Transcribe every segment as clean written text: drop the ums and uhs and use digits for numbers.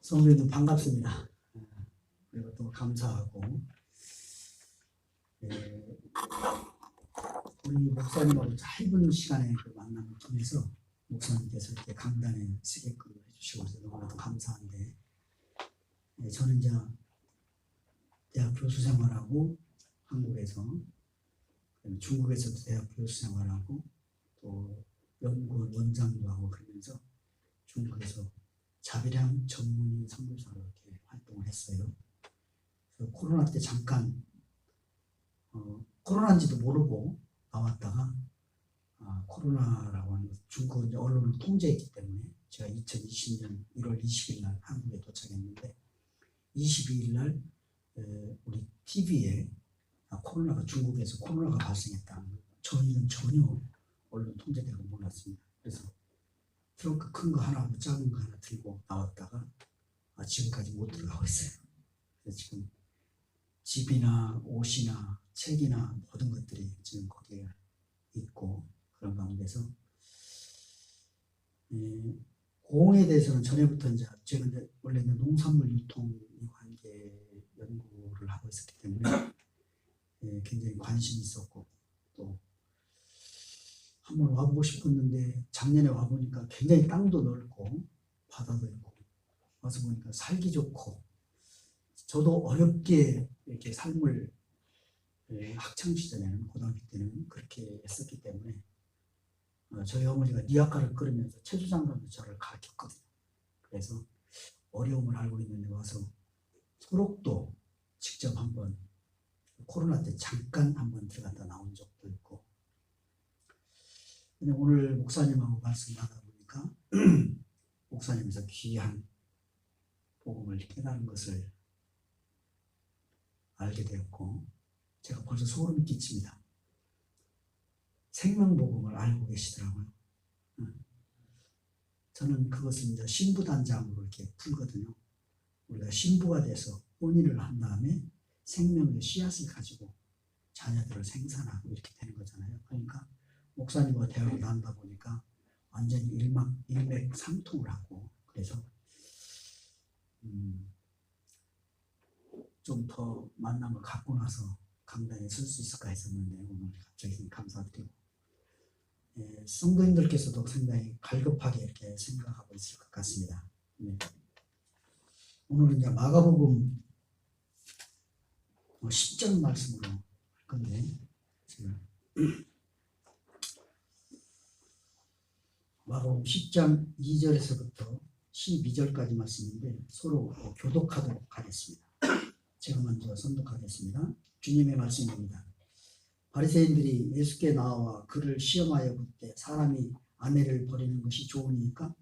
성도님들 반갑습니다. 그리고 또 감사하고, 우리 목사님하고 짧은 시간에 그 만남을 통해서 목사님께서 이렇게 강단에 쓰게끔 해주시고 너무나도 감사한데, 저는 이제 대학 교수 생활하고 한국에서, 중국에서도 대학 교수 생활하고 또 연구원 원장도 하고 그러면서 중국에서 자비량 전문의 선교사로 이렇게 활동을 했어요. 그래서 코로나 때 잠깐 코로나인지도 모르고 나왔다가 코로나라고 하는 중국은 이제 언론을 통제했기 때문에 제가 2020년 1월 20일 날 한국에 도착했는데 22일 날 우리 TV에 중국에서 코로나가 발생했다. 저희는 전혀 언론 통제되고 몰랐습니다. 그래서 트렁크 큰 거 하나하고 작은 거 하나 들고 나왔다가 지금까지 못 들어가고 있어요. 그래서 지금 집이나 옷이나 책이나 모든 것들이 지금 거기에 있고 그런 가운데서 공에 대해서는 전에부터 이제 제가 원래는 농산물 유통 관계 연구를 하고 있었기 때문에 굉장히 관심이 있었고 또 한번 와보고 싶었는데 작년에 와보니까 굉장히 땅도 넓고 바다도 있고 와서 보니까 살기 좋고 저도 어렵게 이렇게 삶을 학창 시절에는 고등학교 때는 그렇게 했었기 때문에 저희 어머니가 니아카를 끓으면서 채소장관도 저를 가르쳤거든요. 그래서 어려움을 알고 있는데 와서 소록도 직접 한번 코로나 때 잠깐 한번 들어갔다 나온 적도 있고 근데 오늘 목사님하고 말씀하다 보니까 목사님에서 귀한 복음을 깨달은 것을 알게 되었고 제가 벌써 소름이 끼칩니다. 생명복음을 알고 계시더라고요. 저는 그것을 이제 신부단장으로 이렇게 풀거든요. 우리가 신부가 돼서 혼인을 한 다음에 생명의 씨앗을 가지고 자녀들을 생산하고 이렇게 되는 거잖아요. 그러니까 목사님과 대화를 나누다 보니까 완전히 일맥상통을 하고 그래서 좀 더 만남을 갖고 나서 강단에 설 수 있을까 했었는데 오늘 갑자기 감사드리고 성도님들께서도 상당히 갈급하게 이렇게 생각하고 있을 것 같습니다. 오늘은 이제 마가복음 10절 말씀으로 할 건데 제가 마가복음 10장 2절에서부터 12절까지 말씀인데 서로 교독하도록 하겠습니다. 제가 먼저 선독하겠습니다. 주님의 말씀입니다. 바리새인들이 예수께 나와 그를 시험하여 묻되 사람이 아내를 버리는 것이 좋으니까?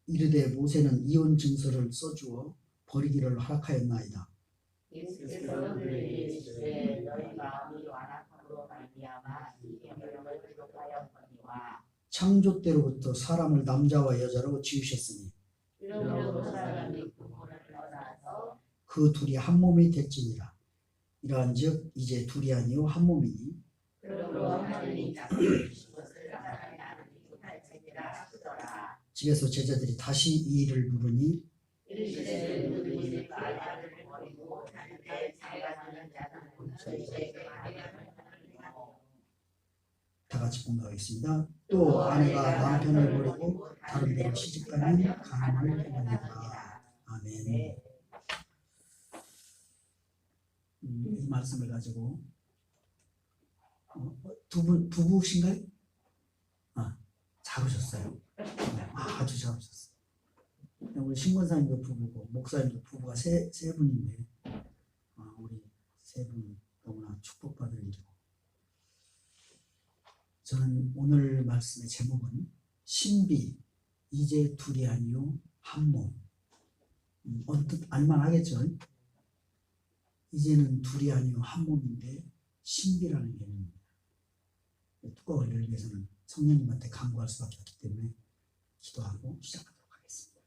이르되 모세는 이혼 증서를 써주어 버리기를 허락하였나이다. 예수께서 그들에게 이르시되 너희 마음이 완악함으로 말미암아 이 계명을 기록하였거니와 창조 때로부터 사람을 남자와 여자로 지으셨으니 그러므로 사람이 부모를 떠나서 그 둘이 한 몸이 됐지니라. 이러한즉 이제 둘이 아니요 한 몸이니 그러므로 하나님이 작게 주신 것을 사람이 나누지 못할지니라 하시더라. 집에서 제자들이 다시 이 일을 물으니 이르시되 누구든지 아내를 버리고 자기의 자기가 사는 자는 저희에게 아내를 다 같이 공부하겠습니다. 또 아내가 남편을 버리고 다른 데로 시집가면 간음을 행하니라. 아멘. 이 말씀을 가지고 두 분 부부신가요? 잘 오셨어요. 아주 잘 오셨어요. 우리 신권사님도 부부고 목사님도 부부가 세 분인데 우리 세 분 너무나 축복받을 일이고 저는 오늘 말씀의 제목은 신비 이제 둘이 아니요 한 몸. 언뜻 알만하겠죠? 이제는 둘이 아니요 한 몸인데 신비라는 개념입니다. 뚜껑을 열기 위해서는 성령님한테 간구할 수밖에 없기 때문에 기도하고 시작하도록 하겠습니다.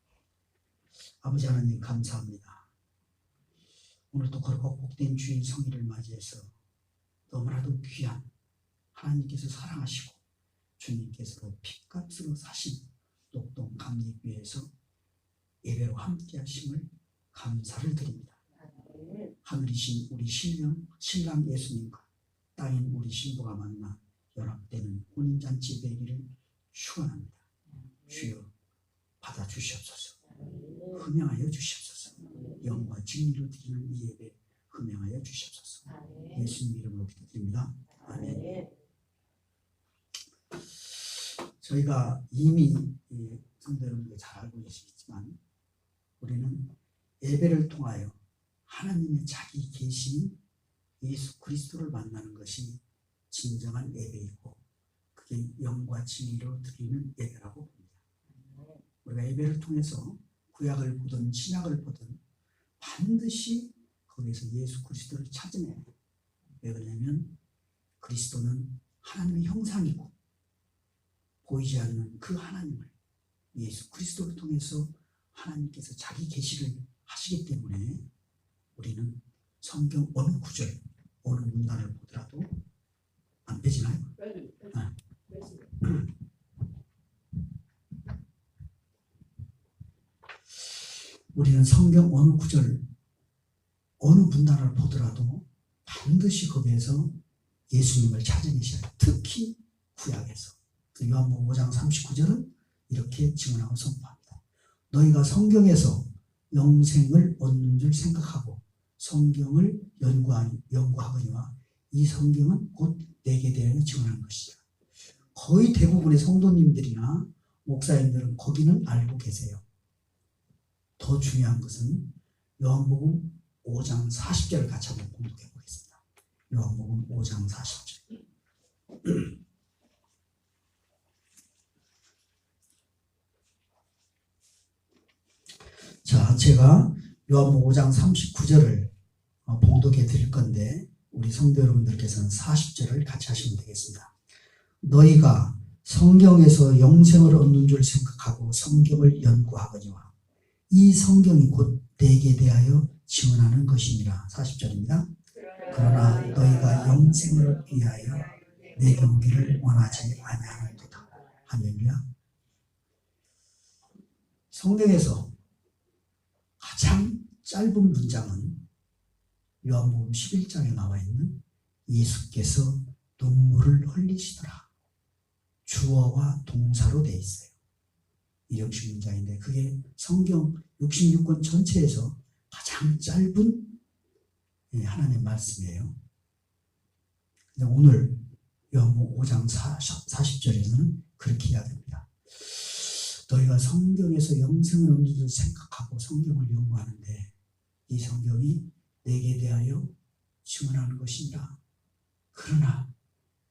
아버지 하나님 감사합니다. 오늘도 거룩하고 복된 주인 성일을 맞이해서 너무나도 귀한 하나님께서 사랑하시고 주님께서 핏값으로 사신 녹동 감리교회에서 예배로 함께 하심을 감사를 드립니다. 하늘이신 우리 신랑 예수님과 땅인 우리 신부가 만나 연합되는 혼인잔치 되기를 축원합니다. 주여 받아주시옵소서. 흠양하여 주시옵소서. 영과 진리로 드리는 이 예배 흠양하여 주시옵소서. 예수님 이름으로 기도드립니다. 아멘. 저희가 이미 성도 여러분들 잘 알고 계시겠지만 우리는 예배를 통하여 하나님의 자기 계신 예수 그리스도를 만나는 것이 진정한 예배이고 그게 영과 진리로 드리는 예배라고 봅니다. 우리가 예배를 통해서 구약을 보든 신약을 보든 반드시 거기에서 예수 그리스도를 찾으면 왜 그러냐면 그리스도는 하나님의 형상이고 보이지 않는 그 하나님을 예수 그리스도를 통해서 하나님께서 자기 계시를 하시기 때문에 우리는 성경 어느 구절 어느 문단을 보더라도 안 빼지나요? 우리는 성경 어느 구절 어느 문단을 보더라도 반드시 거기에서 예수님을 찾아내셔야 해요. 특히 구약에서 요한복음 5장 39절은 이렇게 증언하고 선포합니다. 너희가 성경에서 영생을 얻는 줄 생각하고 성경을 연구하거니와 이 성경은 곧 내게 대하여 증언한 것이다. 거의 대부분의 성도님들이나 목사님들은 거기는 알고 계세요. 더 중요한 것은 요한복음 5장 40절을 같이 한번 공독해 보겠습니다. 요한복음 5장 40절. 자, 제가 요한복음 5장 39절을 봉독해 드릴 건데 우리 성도 여러분들께서는 40절을 같이 하시면 되겠습니다. 너희가 성경에서 영생을 얻는 줄 생각하고 성경을 연구하거니와 이 성경이 곧 내게 대하여 증언하는 것이니라. 40절입니다. 그러나 너희가 영생을 얻기 위하여 내게 오기를 원하지 아니하는도다. 할렐루야. 성경에서 가장 짧은 문장은 요한복음 11장에 나와 있는 예수께서 눈물을 흘리시더라. 주어와 동사로 되어 있어요. 이 형식 문장인데 그게 성경 66권 전체에서 가장 짧은 하나님의 말씀이에요. 근데 오늘 요한복음 5장 40절에서는 그렇게 이야기합니다. 너희가 성경에서 영생을 얻는 줄 생각하고 성경을 연구하는데 이 성경이 내게 대하여 증언하는 것이니라. 그러나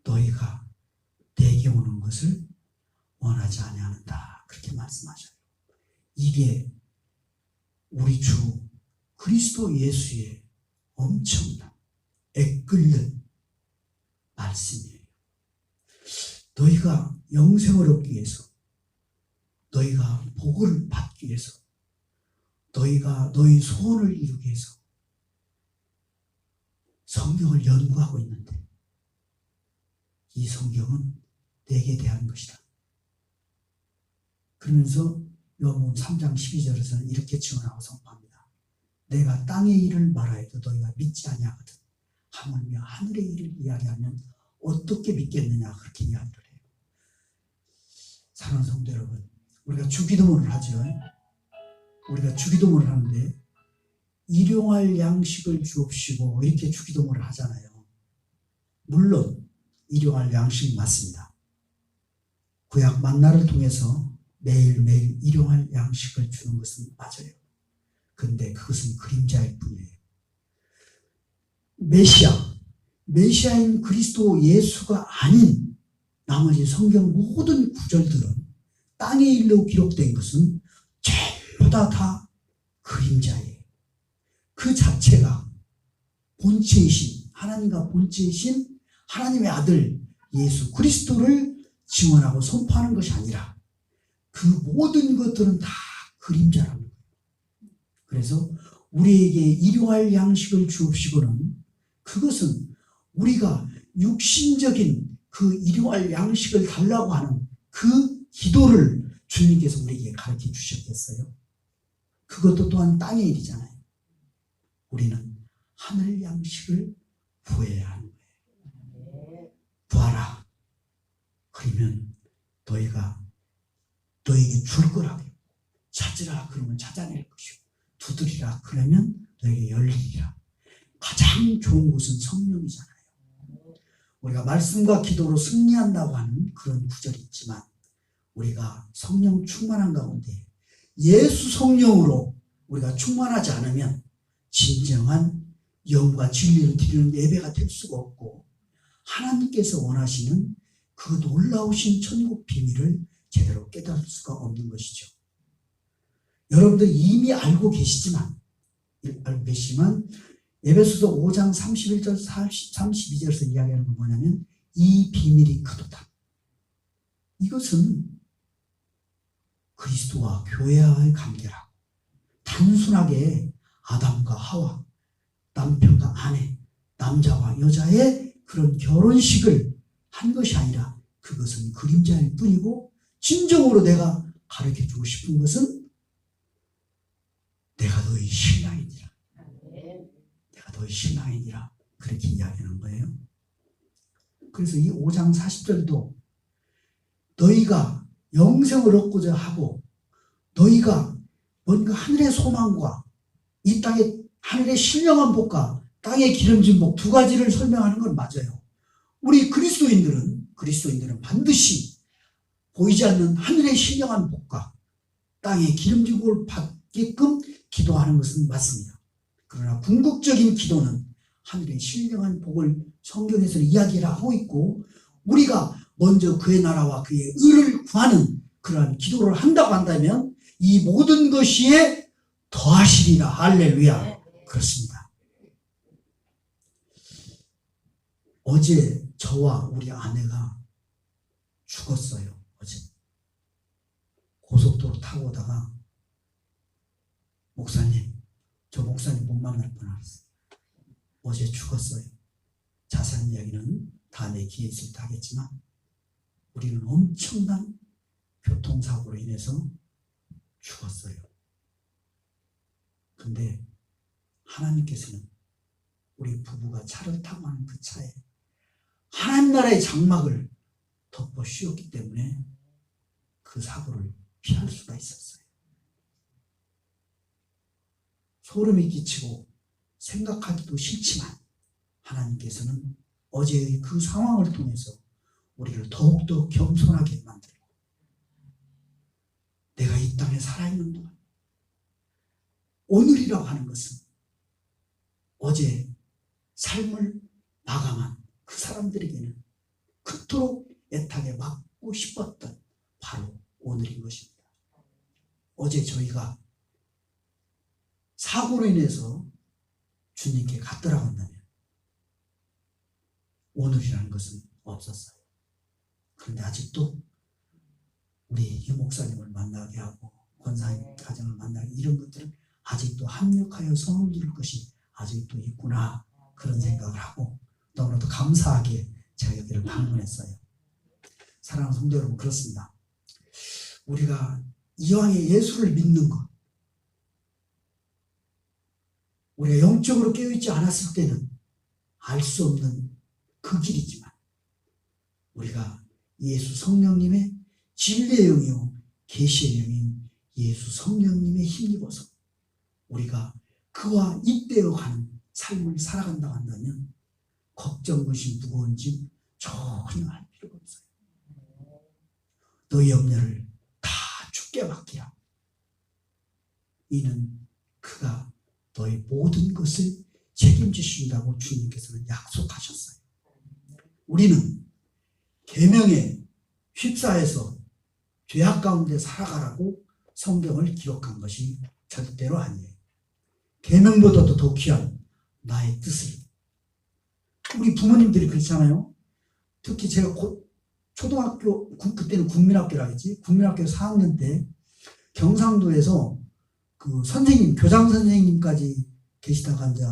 너희가 내게 오는 것을 원하지 아니하는다. 그렇게 말씀하셔요. 이게 우리 주 그리스도 예수의 엄청난 애끓는 말씀이에요. 너희가 영생을 얻기 위해서 너희가 복을 받기 위해서 너희가 너희 소원을 이루기 위해서 성경을 연구하고 있는데 이 성경은 내게 대한 것이다. 그러면서 요한복음 3장 12절에서는 이렇게 증언하고 선포합니다. 내가 땅의 일을 말하여도 너희가 믿지 아니하거든 하물며 하늘의 일을 이야기하면 어떻게 믿겠느냐 그렇게 이야기를 해요. 사랑하는 성도 여러분, 우리가 주기도문을 하죠. 우리가 주기도문을 하는데 일용할 양식을 주옵시고 이렇게 주기도문을 하잖아요. 물론 일용할 양식 맞습니다. 구약 만나를 통해서 매일매일 일용할 양식을 주는 것은 맞아요. 근데 그것은 그림자일 뿐이에요. 메시아인 그리스도 예수가 아닌 나머지 성경 모든 구절들은 땅의 일로 기록된 것은 전부 다 그림자예요. 그 자체가 본체이신 하나님과 본체이신 하나님의 아들 예수 그리스도를 증언하고 선포하는 것이 아니라 그 모든 것들은 다 그림자라는 거예요. 그래서 우리에게 일용할 양식을 주옵시고는 그것은 우리가 육신적인 그 일용할 양식을 달라고 하는 그 기도를 주님께서 우리에게 가르쳐 주셨겠어요? 그것도 또한 땅의 일이잖아요. 우리는 하늘 양식을 구해야 하는 거예요. 구하라. 그러면 너에게 줄 거라고. 찾으라 그러면 찾아낼 것이고, 두드리라 그러면 너에게 열리리라. 가장 좋은 곳은 성령이잖아요. 우리가 말씀과 기도로 승리한다고 하는 그런 구절이 있지만, 우리가 성령 충만한 가운데 예수 성령으로 우리가 충만하지 않으면 진정한 영과 진리를 드리는 예배가 될 수가 없고, 하나님께서 원하시는 그 놀라우신 천국 비밀을 제대로 깨달을 수가 없는 것이죠. 여러분들 이미 알고 계시지만 에베소서 5장 31절 32절에서 이야기하는 건 뭐냐면, 이 비밀이 크도다. 이것은 그리스도와 교회와의 관계라고. 단순하게 아담과 하와, 남편과 아내, 남자와 여자의 그런 결혼식을 한 것이 아니라, 그것은 그림자일 뿐이고, 진정으로 내가 가르쳐주고 싶은 것은 내가 너희 신랑이니라. 내가 너희 신랑이니라. 그렇게 이야기하는 거예요. 그래서 이 5장 40절도 너희가 영생을 얻고자 하고, 너희가 뭔가 하늘의 소망과 이 땅의 하늘의 신령한 복과 땅의 기름진 복 두 가지를 설명하는 건 맞아요. 우리 그리스도인들은 반드시 보이지 않는 하늘의 신령한 복과 땅의 기름진 복을 받게끔 기도하는 것은 맞습니다. 그러나 궁극적인 기도는 하늘의 신령한 복을 성경에서는 이야기를 하고 있고, 우리가 먼저 그의 나라와 그의 의를 구하는 그러한 기도를 한다고 한다면 이 모든 것이 더하시리라. 할렐루야. 그렇습니다. 어제 저와 우리 아내가 죽었어요. 어제 고속도로 타고 오다가 저 목사님 못 만날 뻔했어요. 어제 죽었어요. 자세한 이야기는 다음에 기회 있을 때 하겠지만, 우리는 엄청난 교통사고로 인해서 죽었어요. 근데 하나님께서는 우리 부부가 차를 타고 가는 그 차에 하나님 나라의 장막을 덮어 씌웠기 때문에 그 사고를 피할 수가 있었어요. 소름이 끼치고 생각하기도 싫지만, 하나님께서는 어제의 그 상황을 통해서 우리를 더욱더 겸손하게 만들고, 내가 이 땅에 살아있는 동안 오늘이라고 하는 것은 어제 삶을 마감한 그 사람들에게는 그토록 애타게 맞고 싶었던 바로 오늘인 것입니다. 어제 저희가 사고로 인해서 주님께 갔더라고 한다면 오늘이라는 것은 없었어요. 그런데 아직도 우리 유 목사님을 만나게 하고 권사님 가정을 만나게, 이런 것들은 아직도 합력하여 선을 이룰 것이 아직도 있구나, 그런 생각을 하고 너무나도 감사하게 제가 여기를 방문했어요. 사랑하는 성도 여러분, 그렇습니다. 우리가 이왕에 예수를 믿는 것, 우리가 영적으로 깨어있지 않았을 때는 알 수 없는 그 길이지만, 우리가 예수 성령님의 진리의 영이요 계시의 영인 예수 성령님의 힘입어서 우리가 그와 입되어 가는 삶을 살아간다고 한다면 걱정 것이 무거운지 전혀 할 필요가 없어요. 너희 염려를 다 주께 맡기라. 이는 그가 너희 모든 것을 책임지신다고 주님께서는 약속하셨어요. 우리는 계명에 휩싸여서 죄악 가운데 살아가라고 성경을 기록한 것이 절대로 아니에요. 계명보다도 더 귀한 나의 뜻을, 우리 부모님들이 그렇잖아요. 특히 제가 초등학교, 그때는 국민학교라 했지, 국민학교 4학년 때 경상도에서 그 선생님, 교장 선생님까지 계시다가 이제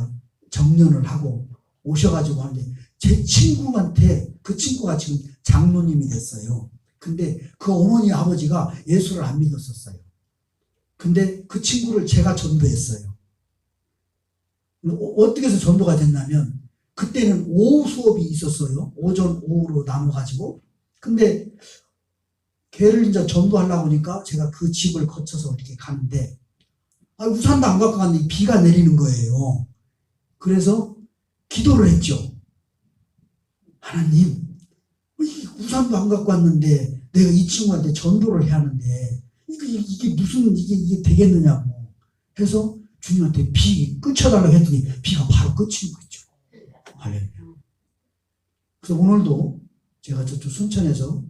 정년을 하고 오셔가지고 하는데, 제 친구한테, 그 친구가 지금 장로님이 됐어요. 근데 그 어머니 아버지가 예수를 안 믿었었어요. 근데 그 친구를 제가 전도했어요. 어떻게 해서 전도가 됐냐면, 그때는 오후 수업이 있었어요. 오전, 오후로 나눠가지고. 근데 걔를 이제 전도하려고 하니까 제가 그 집을 거쳐서 이렇게 가는데, 우산도 안 갖고 갔는데 비가 내리는 거예요. 그래서 기도를 했죠. 하나님, 우산도 안 갖고 왔는데 내가 이 친구한테 전도를 해야 하는데 이게 무슨 이게 되겠느냐고 해서 주님한테 비 끊쳐달라고 했더니 비가 바로 끊치는 거죠. 할렐루야. 그래서 오늘도 제가 저쪽 순천에서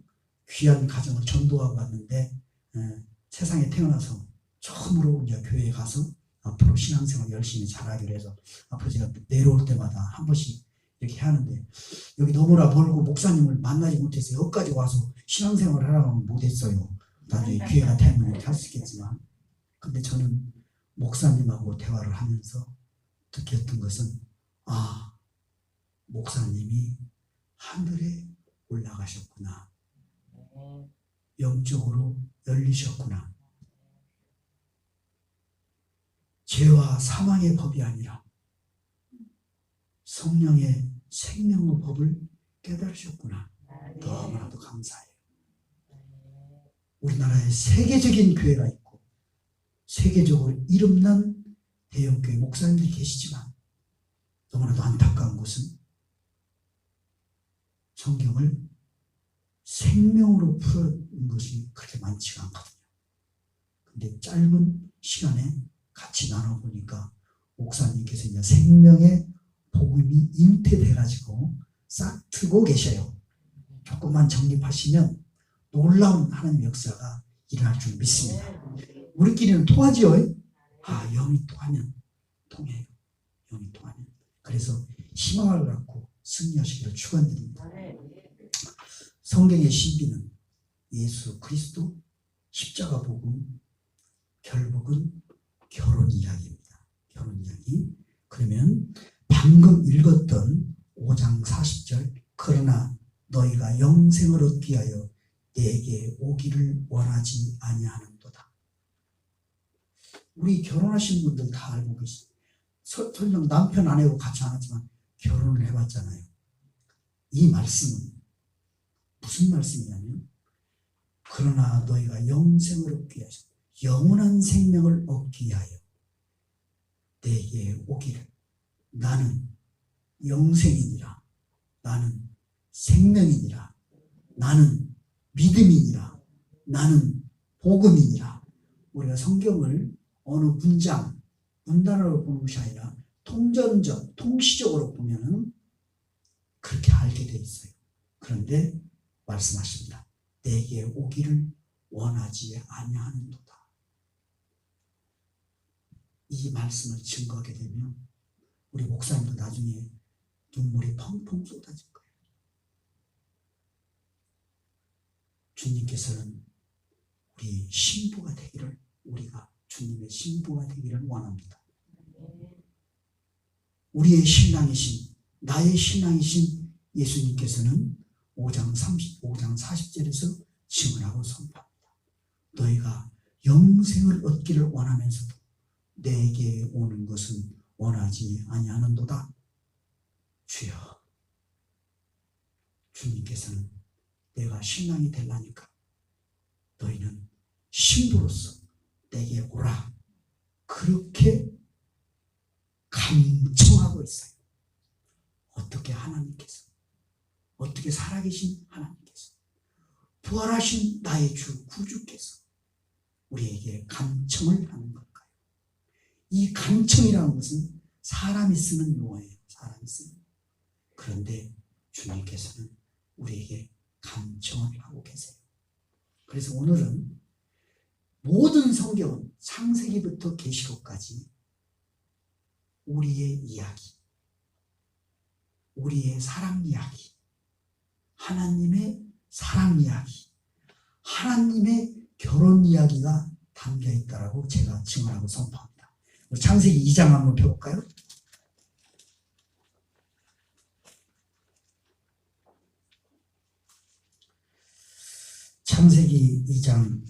귀한 가정을 전도하고 왔는데, 세상에 태어나서 처음으로 이제 교회에 가서 앞으로 신앙생활 열심히 잘하기로 해서 앞으로 제가 내려올 때마다 한 번씩 이렇게 하는데, 여기 너무나 멀고 목사님을 만나지 못해서 여기까지 와서 신앙생활을 하라고 하면 못했어요. 나중에 기회가 되면 이렇게 할 수 있겠지만, 근데 저는 목사님하고 대화를 하면서 느꼈던 것은, 목사님이 하늘에 올라가셨구나, 영적으로 열리셨구나. 죄와 사망의 법이 아니라 성령의 생명의 법을 깨달으셨구나. 너무나도 감사해요. 우리나라에 세계적인 교회가 있고 세계적으로 이름난 대형교회 목사님들이 계시지만, 너무나도 안타까운 것은 성경을 생명으로 풀어낸 것이 그렇게 많지가 않거든요. 근데 짧은 시간에 같이 나눠보니까 목사님께서 이제 생명의 복음이 잉태돼가지고 싹 트고 계셔요. 조금만 정립하시면 놀라운 하나님 역사가 일어날 줄 믿습니다. 우리끼리는 통하지요? 영이 통하면 통해요. 영이 통하면. 그래서 희망을 갖고 승리하시기를 축원드립니다. 성경의 신비는 예수 그리스도 십자가 복음, 결국은 결혼 이야기입니다. 결혼 이야기. 그러면 방금 읽었던 5장 40절, 그러나 너희가 영생을 얻기 위하여 내게 오기를 원하지 아니하는도다. 우리 결혼하신 분들 다 알고 계시죠. 설령 남편 아내하고 같이 안 하지만 결혼을 해봤잖아요. 이 말씀은 무슨 말씀이냐면, 그러나 너희가 영생을 얻기 위하여, 영원한 생명을 얻기 위하여 내게 오기를, 나는 영생이니라, 나는 생명이니라, 나는 믿음이니라, 나는 복음이니라. 우리가 성경을 어느 문단으로 보는 것이 아니라 통시적으로 보면 그렇게 알게 돼 있어요. 그런데 말씀하십니다. 내게 오기를 원하지 아니하는도다. 이 말씀을 증거하게 되면 우리 목사님도 나중에 눈물이 펑펑 쏟아질 거예요. 주님께서는 우리 신부가 되기를, 우리가 주님의 신부가 되기를 원합니다. 우리의 신랑이신, 나의 신랑이신 예수님께서는 5장 40절에서 증언하고 선포합니다. 너희가 영생을 얻기를 원하면서도 내게 오는 것은 원하지 아니하는도다. 주여, 주님께서는 내가 신랑이 되려니까 너희는 신부로서 내게 오라, 그렇게 감청하고 있어요. 어떻게 하나님께서, 어떻게 살아계신 하나님께서, 부활하신 나의 주 구주께서 우리에게 감청을 하는 걸까요? 이 감청이라는 것은 사람이 쓰는 용어예요. 사람이 쓰는 용어. 그런데 주님께서는 우리에게 감청을 하고 계세요. 그래서 오늘은 모든 성경은 창세기부터 계시록까지 우리의 이야기, 우리의 사랑 이야기, 하나님의 사랑 이야기, 하나님의 결혼 이야기가 담겨 있다라고 제가 증언하고 선포합니다. 창세기 2장 한번 펴볼까요? 창세기 2장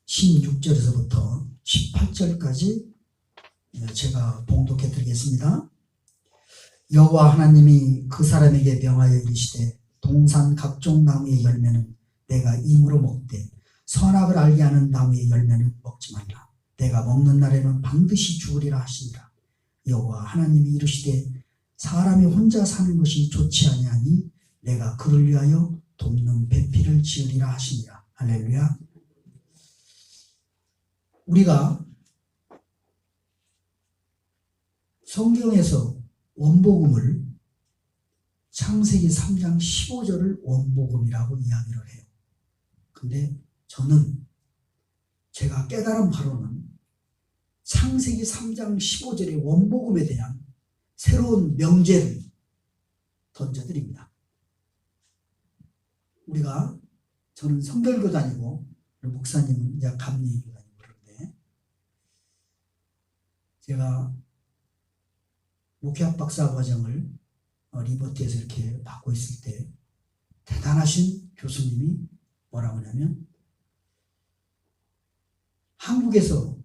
16절에서부터 18절까지 제가 봉독해 드리겠습니다. 여호와 하나님이 그 사람에게 명하여 이르시되 동산 각종 나무의 열매는 내가 임으로 먹되 선악을 알게 하는 나무의 열매는 먹지 말라. 내가 먹는 날에는 반드시 죽으리라 하시니라. 여호와 하나님이 이르시되 사람이 혼자 사는 것이 좋지 아니하니 내가 그를 위하여 돕는 배필을 지으리라 하시니라. 할렐루야. 우리가 성경에서 원복음을 창세기 3장 15절을 원복음이라고 이야기를 해요. 근데 저는 제가 깨달은 바로는 창세기 3장 15절의 원복음에 대한 새로운 명제를 던져드립니다. 저는 성결교단이고 목사님은 이제 감리교단이고 그런데 제가 목회학 박사 과정을 리버티에서 이렇게 받고 있을 때 대단하신 교수님이 뭐라고 하냐면 한국에서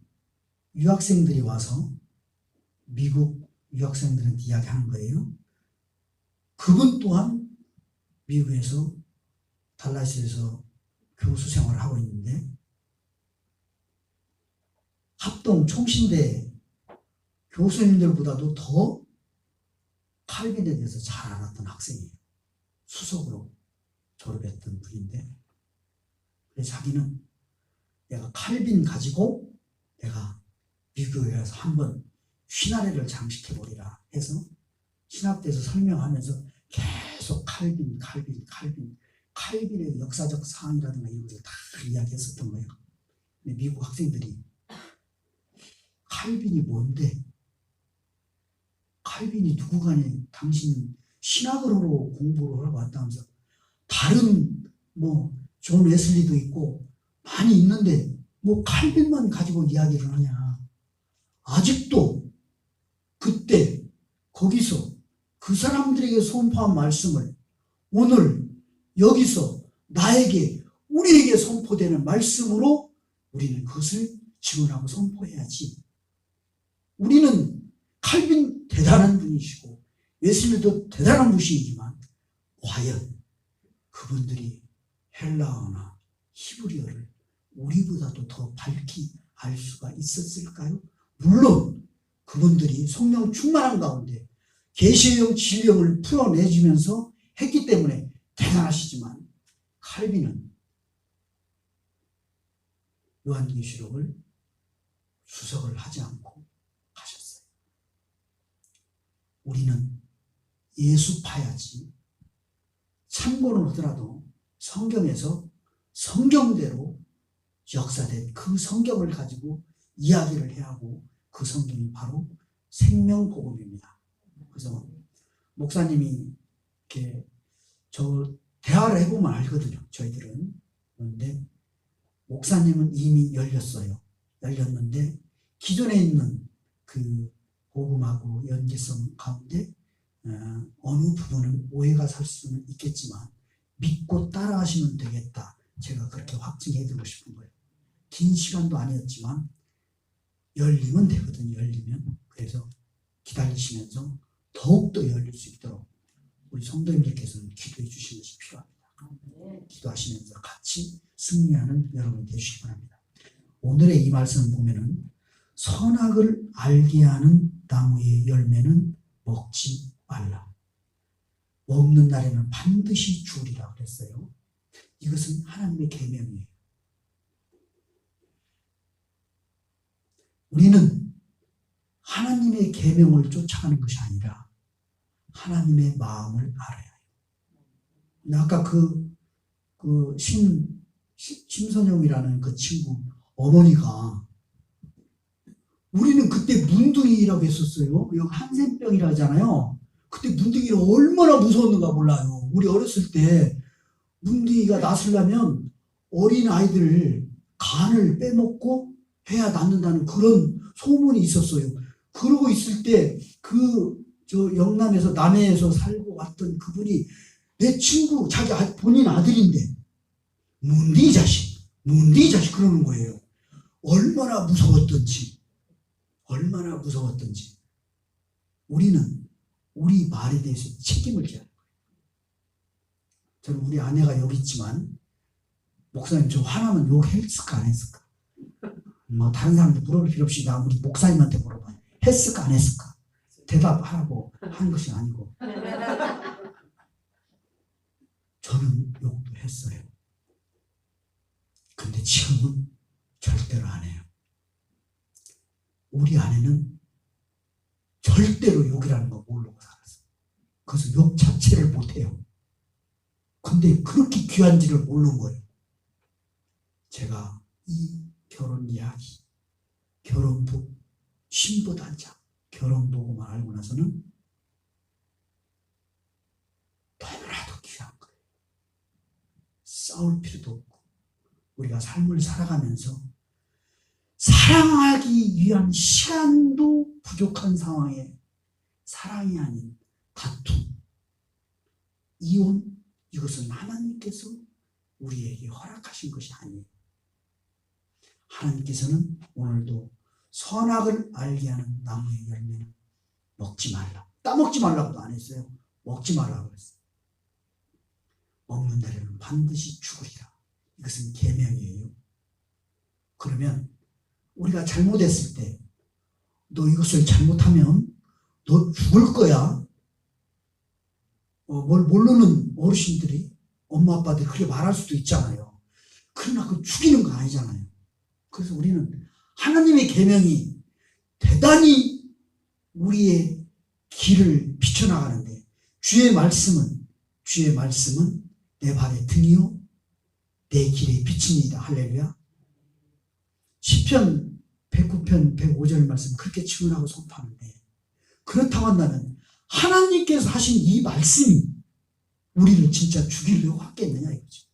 유학생들이 와서 미국 유학생들한테 이야기하는 거예요. 그분 또한 미국에서 달라스에서 교수 생활을 하고 있는데 합동 총신대 교수님들보다도 더 칼빈에 대해서 잘 알았던 학생이에요. 수석으로 졸업했던 분인데 그래서 자기는 내가 칼빈 가지고 내가 미국에 가서 한번 신학회를 장식해보리라 해서 신학대에서 설명하면서 계속 칼빈의 역사적 사항이라든가 이런 것을 다 이야기했었던 거예요. 근데 미국 학생들이 칼빈이 뭔데? 칼빈이 누구가니? 당신 신학으로 공부를 하고 왔다면서 다른 존 웨슬리도 있고 많이 있는데 칼빈만 가지고 이야기를 하냐? 아직도 그때 거기서 그 사람들에게 선포한 말씀을 오늘 여기서 우리에게 선포되는 말씀으로 우리는 그것을 증언하고 선포해야지. 우리는 칼빈 대단한 분이시고 웨슬리도 대단한 분이지만 과연 그분들이 헬라어나 히브리어를 우리보다도 더 밝히 알 수가 있었을까요? 물론 그분들이 성령 충만한 가운데 계시의 영 진리영을 풀어내주면서 했기 때문에 대단하시지만 칼빈은 요한계시록을 수석을 하지 않고 가셨어요. 우리는 예수파야지. 참고는 하더라도 성경에서 성경대로 역사된 그 성경을 가지고 이야기를 해야 하고 그 성경이 바로 생명복음입니다. 그래서 목사님이 이렇게 대화를 해보면 알거든요. 저희들은. 그런데 목사님은 이미 열렸는데 기존에 있는 그 복음하고 연계성 가운데 어느 부분은 오해가 살 수는 있겠지만 믿고 따라하시면 되겠다. 제가 그렇게 확증해드리고 싶은 거예요. 긴 시간도 아니었지만 열리면 되거든요. 열리면. 그래서 기다리시면서 더욱더 열릴 수 있도록 우리 성도님들께서는 기도해 주시는 것이 필요합니다. 기도하시면서 같이 승리하는 여러분이 되시기 바랍니다. 오늘의 이 말씀을 보면은 선악을 알게 하는 나무의 열매는 먹지 말라. 먹는 날에는 반드시 죽으리라 그랬어요. 이것은 하나님의 계명이에요. 우리는 하나님의 계명을 쫓아가는 것이 아니라 하나님의 마음을 알아야 해요. 아까 심선영이라는 그 친구 어머니가 우리는 그때 문둥이라고 했었어요. 여기 한센병이라 하잖아요. 그때 문둥이가 얼마나 무서웠는가 몰라요. 우리 어렸을 때 문둥이가 났으려면 어린 아이들 간을 빼먹고 해야 낫는다는 그런 소문이 있었어요. 그러고 있을 때 영남에서 남해에서 살고 왔던 그분이 내 친구 본인 아들인데 뭔데 이 자식, 뭔데 이 자식 그러는 거예요. 얼마나 무서웠던지, 얼마나 무서웠던지. 우리는 우리 말에 대해서 책임을 져야 합니다. 저는 우리 아내가 여기 있지만 목사님 저 화나면 욕했을까 안 했을까? 뭐 다른 사람들 물어볼 필요 없이 나 우리 목사님한테 물어봐요. 했을까 안 했을까? 대답하라고 하는 것이 아니고 저는 욕도 했어요. 근데 지금은 절대로 안 해요. 우리 아내는 절대로 욕이라는 거 모르고 살았어요. 그래서 욕 자체를 못해요. 근데 그렇게 귀한지를 모르는 거예요. 제가 이 결혼 이야기, 결혼부, 신부단장, 결혼보고만 알고 나서는 너무나도 귀한 거예요. 싸울 필요도 없고 우리가 삶을 살아가면서 사랑하기 위한 시간도 부족한 상황에 사랑이 아닌 다툼, 이혼, 이것은 하나님께서 우리에게 허락하신 것이 아니에요. 하나님께서는 오늘도 선악을 알게 하는 나무의 열매는 먹지 말라. 따먹지 말라고도 안 했어요. 먹지 말라고 했어요. 먹는 날에는 반드시 죽으리라. 이것은 계명이에요. 그러면 우리가 잘못했을 때 너 이것을 잘못하면 너 죽을 거야. 뭘 모르는 어르신들이 엄마 아빠들이 그렇게 말할 수도 있잖아요. 그러나 그 죽이는 거 아니잖아요. 그래서 우리는 하나님의 계명이 대단히 우리의 길을 비춰나가는데 주의 말씀은 내 발의 등이요 내 길의 빛입니다. 할렐루야. 시편 109편 105절 말씀 그렇게 증언하고 선포하는데 그렇다고 한다면 하나님께서 하신 이 말씀이 우리를 진짜 죽이려고 하겠느냐 이거죠.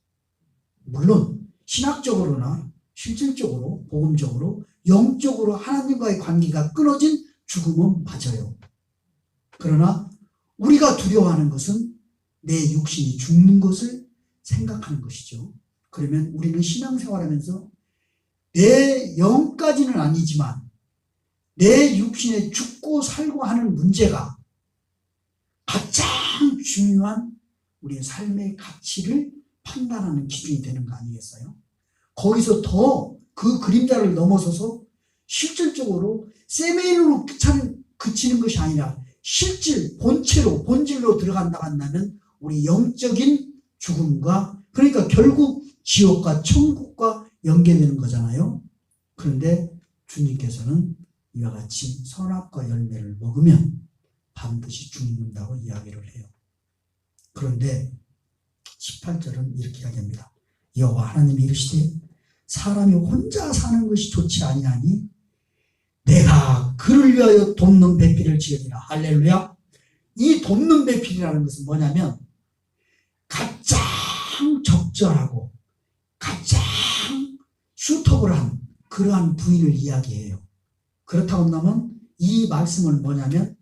물론 신학적으로나 실질적으로 복음적으로 영적으로 하나님과의 관계가 끊어진 죽음은 맞아요. 그러나 우리가 두려워하는 것은 내 육신이 죽는 것을 생각하는 것이죠. 그러면 우리는 신앙생활하면서 내 영까지는 아니지만 내 육신에 죽고 살고 하는 문제가 가장 중요한 우리의 삶의 가치를 판단하는 기준이 되는 거 아니겠어요? 거기서 더 그 그림자를 넘어서서 실질적으로 세메인으로 그치는 것이 아니라 실질, 본질로 들어간다 한다면 우리 영적인 죽음과 그러니까 결국 지옥과 천국과 연계되는 거잖아요. 그런데 주님께서는 이와 같이 선악과 열매를 먹으면 반드시 죽는다고 이야기를 해요. 그런데 18절은 이렇게 이야기합니다. 여호와 하나님이 이르시되 사람이 혼자 사는 것이 좋지 아니하니 내가 그를 위하여 돕는 배필을 지으리라. 할렐루야. 이 돕는 배필이라는 것은 뭐냐면 가장 적절하고 가장 수터블한 그러한 부인을 이야기해요. 그렇다고 한다면 이 말씀은 뭐냐면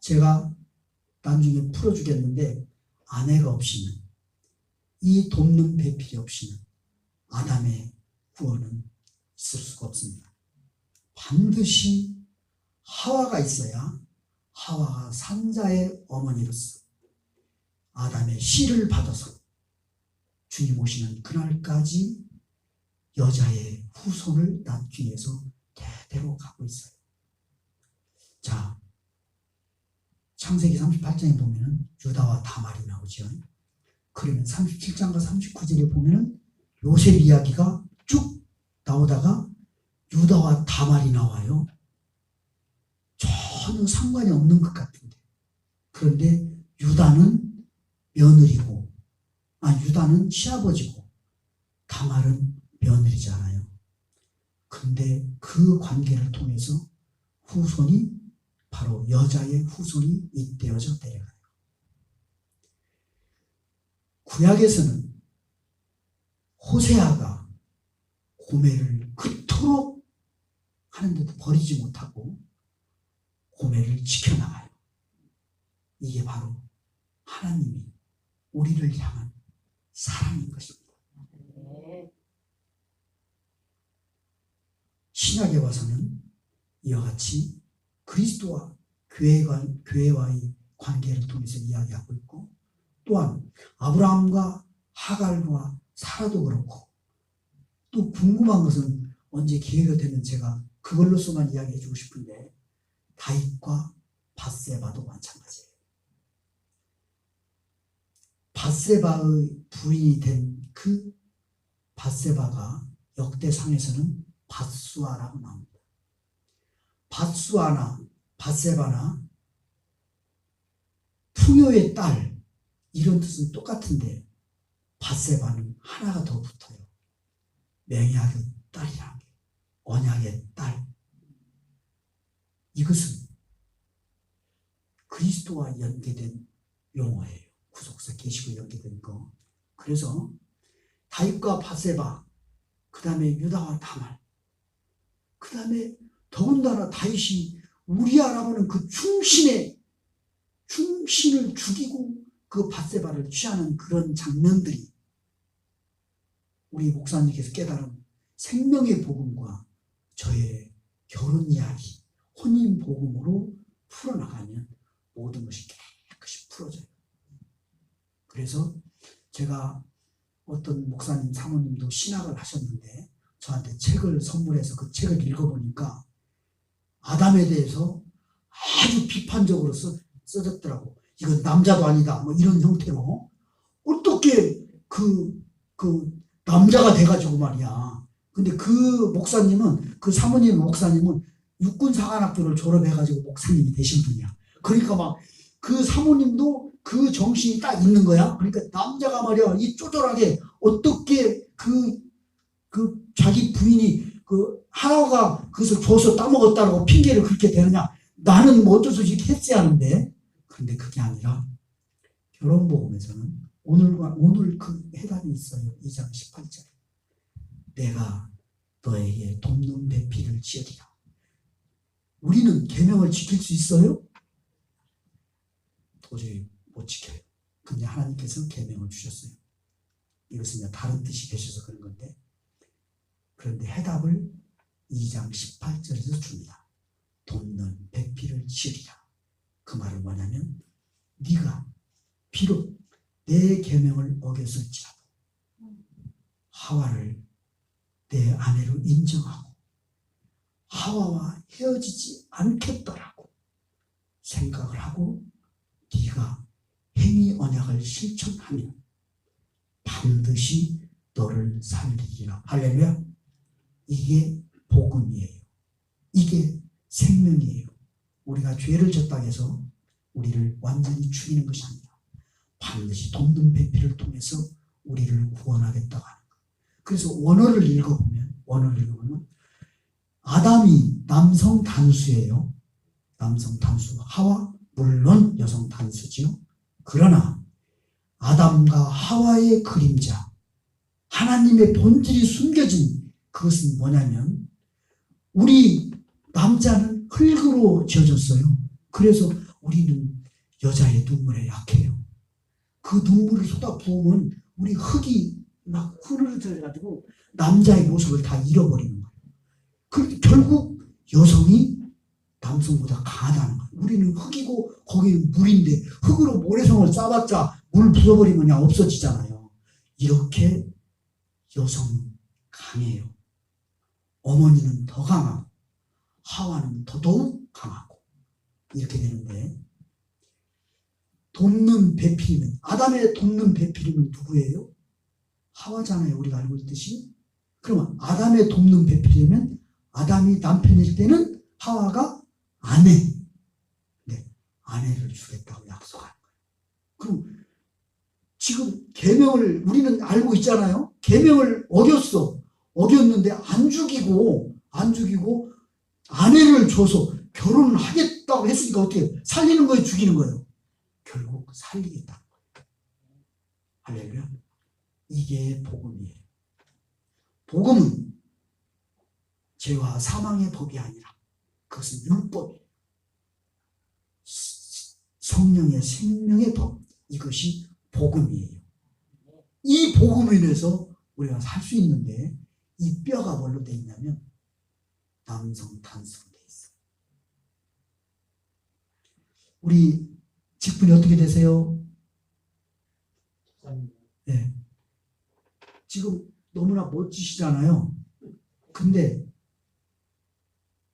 제가 나중에 풀어주겠는데 아내가 없이는 이 돕는 배필이 없이는 아담의 구원은 있을 수가 없습니다. 반드시 하와가 있어야 하와가 산자의 어머니로서 아담의 씨를 받아서 주님 오시는 그날까지 여자의 후손을 낳기 위해서 대대로 가고 있어요. 자, 창세기 38장에 보면은 유다와 다말이 나오죠. 그러면 37장과 39절에 보면은 요셉 이야기가 쭉 나오다가 유다와 다말이 나와요. 전혀 상관이 없는 것 같은데. 그런데 유다는 며느리고, 유다는 시아버지고, 다말은 며느리잖아요. 근데 그 관계를 통해서 후손이 바로 여자의 후손이 잇대어져 내려가요. 구약에서는 호세아가 고멜을 그토록 하는데도 버리지 못하고 고멜을 지켜나가요. 이게 바로 하나님이 우리를 향한 사랑인 것입니다. 신약에 와서는 이와 같이 그리스도와 교회와의 관계를 통해서 이야기하고 있고, 또한 아브라함과 하갈과 사라도 그렇고, 또 궁금한 것은 언제 기회가 되면 제가 그걸로서만 이야기해 주고 싶은데, 다윗과 밧세바도 마찬가지예요. 밧세바의 부인이 된 그 밧세바가 역대상에서는 밧수아라고 나옵니다. 밧수아나 밧세바나 풍요의 딸, 이런 뜻은 똑같은데 밧세바는 하나가 더 붙어요. 맹약의 딸이라는 게, 언약의 딸. 이것은 그리스도와 연계된 용어예요. 구속사 계시고 연계된 거. 그래서 다윗과 밧세바, 그 다음에 유다와 다말, 그 다음에 더군다나 다윗이 우리아라고 하는 그 충신을 죽이고 그 밧세바를 취하는 그런 장면들이 우리 목사님께서 깨달은 생명의 복음과 저의 결혼 이야기, 혼인 복음으로 풀어나가면 모든 것이 깨끗이 풀어져요. 그래서 제가 어떤 목사님, 사모님도 신학을 하셨는데 저한테 책을 선물해서 그 책을 읽어보니까 아담에 대해서 아주 비판적으로 써졌더라고. 이건 남자도 아니다, 뭐 이런 형태로. 어떻게 그 남자가 돼가지고 말이야. 근데 그 목사님은, 그 사모님 목사님은 육군사관학교를 졸업해가지고 목사님이 되신 분이야. 그러니까 막 그 사모님도 그 정신이 딱 있는 거야. 그러니까 남자가 말이야, 이 쪼절하게 어떻게 자기 부인이 하와가 그것을 줘서 따먹었다고 핑계를 그렇게 대느냐. 나는 뭐 어쩔 수 없이 했지 하는데. 그런데 그게 아니라 결혼복음에서는 오늘 그 해답이 있어요. 2장 18절. 내가 너에게 돕는 배필을 지으리라. 우리는 계명을 지킬 수 있어요? 도저히 못 지켜요. 근데 하나님께서 계명을 주셨어요. 이것은 이제 다른 뜻이 계셔서 그런 건데, 그런데 해답을 2장 18절에서 줍니다. 돕는 배필을 지으리라. 그 말은 뭐냐면, 네가 비록 내 계명을 어겼을지라도 하와를 내 아내로 인정하고 하와와 헤어지지 않겠다라고 생각을 하고 네가 행위 언약을 실천하면 반드시 너를 살리리라. 할렐루야. 이게 복음이에요. 이게 생명이에요. 우리가 죄를 졌다 해서 우리를 완전히 죽이는 것이 아니라 반드시 돕는 배필을 통해서 우리를 구원하겠다고 하는 거예요. 그래서 원어를 읽어보면 아담이 남성 단수예요. 남성 단수. 하와 물론 여성 단수지요. 그러나 아담과 하와의 그림자, 하나님의 본질이 숨겨진 그것은 뭐냐면, 우리 남자는 흙으로 지어졌어요. 그래서 우리는 여자의 눈물에 약해요. 그 눈물을 쏟아 부으면 우리 흙이 막 흐르르져가지고 남자의 모습을 다 잃어버리는 거예요. 결국 여성이 남성보다 강하다는 거예요. 우리는 흙이고 거기는 물인데 흙으로 모래성을 쌓아봤자 물 부숴버리면 그냥 없어지잖아요. 이렇게 여성은 강해요. 어머니는 더 강하고 하와는 더더욱 강하고 이렇게 되는데, 돕는 배필이면, 아담의 돕는 배필이면 누구예요? 하와잖아요. 우리가 알고 있듯이. 그러면 아담의 돕는 배필이면 아담이 남편일 때는 하와가 아내. 네, 아내를 주겠다고 약속하는 거예요. 그럼 지금 계명을 우리는 알고 있잖아요. 계명을 어겼는데 안 죽이고 아내를 줘서 결혼을 하겠다고 했으니까 어떻게 살리는 거예요, 죽이는 거예요? 결국 살리겠다는 거예요. 할렐루야. 이게 복음이에요. 복음은 죄와 사망의 법이 아니라 그것은 율법이에요. 성령의 생명의 법, 이것이 복음이에요. 이 복음을 인해서 우리가 살 수 있는데, 이 뼈가 뭘로 되어 있냐면 남성 단수로 돼 있어요. 우리 직분이 어떻게 되세요? 네. 지금 너무나 멋지시잖아요. 근데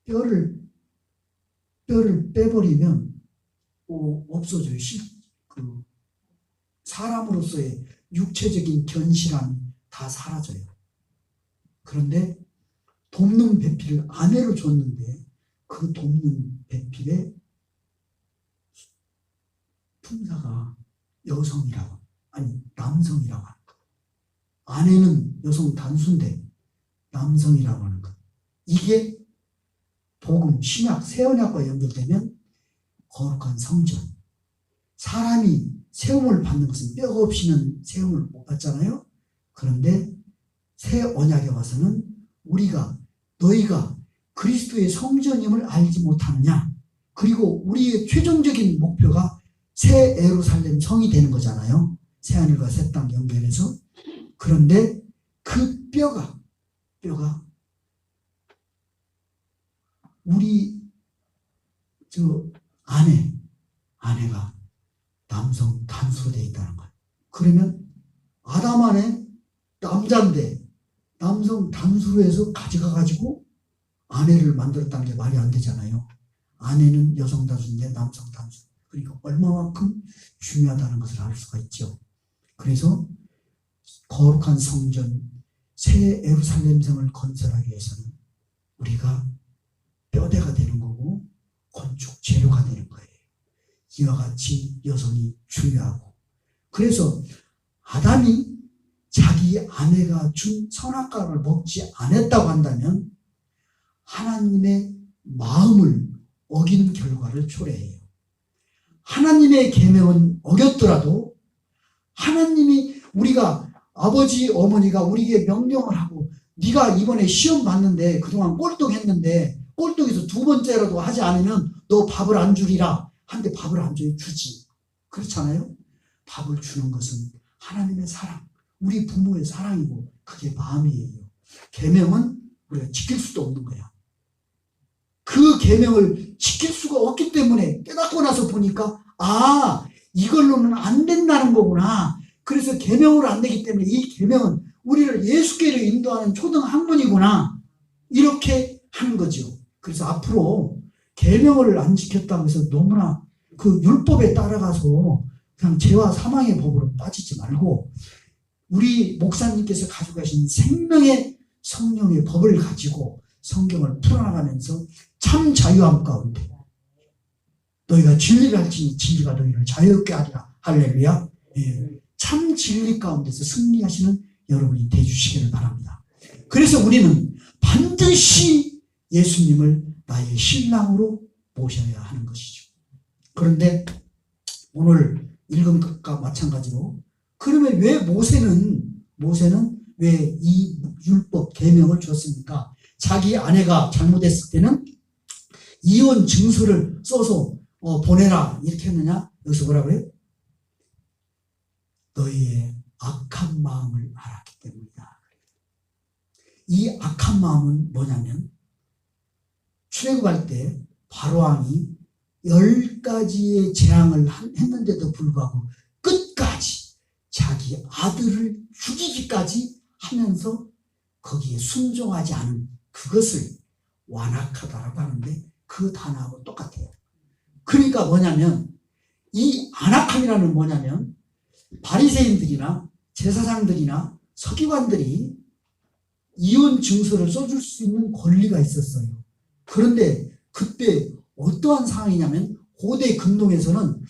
뼈를 빼버리면 없어져요. 사람으로서의 육체적인 견실함이 다 사라져요. 그런데 돕는 배필을 아내로 줬는데 그 돕는 배필의 품사가 여성이라고, 아니 남성이라고 하는 거예요. 아내는 여성 단수인데 남성이라고 하는 거예요. 이게 복음, 신약, 새언약과 연결되면 거룩한 성전. 사람이 세움을 받는 것은 뼈가 없이는 세움을 못 받잖아요. 그런데 새 언약에 와서는 너희가 그리스도의 성전임을 알지 못하느냐. 그리고 우리의 최종적인 목표가 새 예루살렘 성이 되는 거잖아요. 새 하늘과 새 땅 연결해서. 그런데 그 뼈가 우리 아내가 남성 단수로 되어 있다는 거예요. 그러면 아담 안에 남자인데 남성 단수로 해서 가져가가지고 아내를 만들었다는 게 말이 안 되잖아요. 아내는 여성 단수인데 남성 단수. 그러니까 얼마만큼 중요하다는 것을 알 수가 있죠. 그래서 거룩한 성전, 새 예루살렘 성을 건설하기 위해서는 우리가 뼈대가 되는 거고 건축 재료가 되는 거예요. 이와 같이 여성이 중요하고, 그래서 아담이 자기 아내가 준 선악과를 먹지 않았다고 한다면 하나님의 마음을 어기는 결과를 초래해요. 하나님의 계명은 어겼더라도 하나님이, 우리가 아버지 어머니가 우리에게 명령을 하고 네가 이번에 시험 봤는데 그동안 꼴등했는데 꼴등에서 두 번째라도 하지 않으면 너 밥을 안 주리라 한데 밥을 안 줘요. 주지. 그렇잖아요. 밥을 주는 것은 하나님의 사랑, 우리 부모의 사랑이고 그게 마음이에요. 계명은 우리가 지킬 수도 없는 거야. 그 계명을 지킬 수가 없기 때문에 깨닫고 나서 보니까 이걸로는 안 된다는 거구나. 그래서 계명으로 안 되기 때문에 이 계명은 우리를 예수께로 인도하는 초등학문이구나. 이렇게 하는 거죠. 그래서 앞으로 계명을 안 지켰다고 해서 너무나 그 율법에 따라가서 그냥 죄와 사망의 법으로 빠지지 말고 우리 목사님께서 가지고 계신 생명의 성령의 법을 가지고 성경을 풀어나가면서 참 자유함 가운데 너희가 진리를 할지니 진리가 너희를 자유롭게 하리라. 할렐루야. 참 진리 가운데서 승리하시는 여러분이 되주시기를 바랍니다. 그래서 우리는 반드시 예수님을 나의 신랑으로 모셔야 하는 것이죠. 그런데 오늘 읽은 것과 마찬가지로, 그러면 왜 모세는 왜 이 율법 계명을 줬습니까? 자기 아내가 잘못했을 때는 이혼 증서를 써서 보내라 이렇게 했느냐? 여기서 뭐라고 해요? 너희의 악한 마음을 알았기 때문이다. 이 악한 마음은 뭐냐면 출애굽할 때 바로왕이 10가지의 재앙을 했는데도 불구하고 끝까지 자기 아들을 죽이기까지 하면서 거기에 순종하지 않은 그것을 완악하다라고 하는데 그 단어하고 똑같아요. 그러니까 뭐냐면 이 안악함이라는 뭐냐면 바리새인들이나 제사장들이나 서기관들이 이혼 증서를 써줄 수 있는 권리가 있었어요. 그런데 그때 어떠한 상황이냐면 고대 근동에서는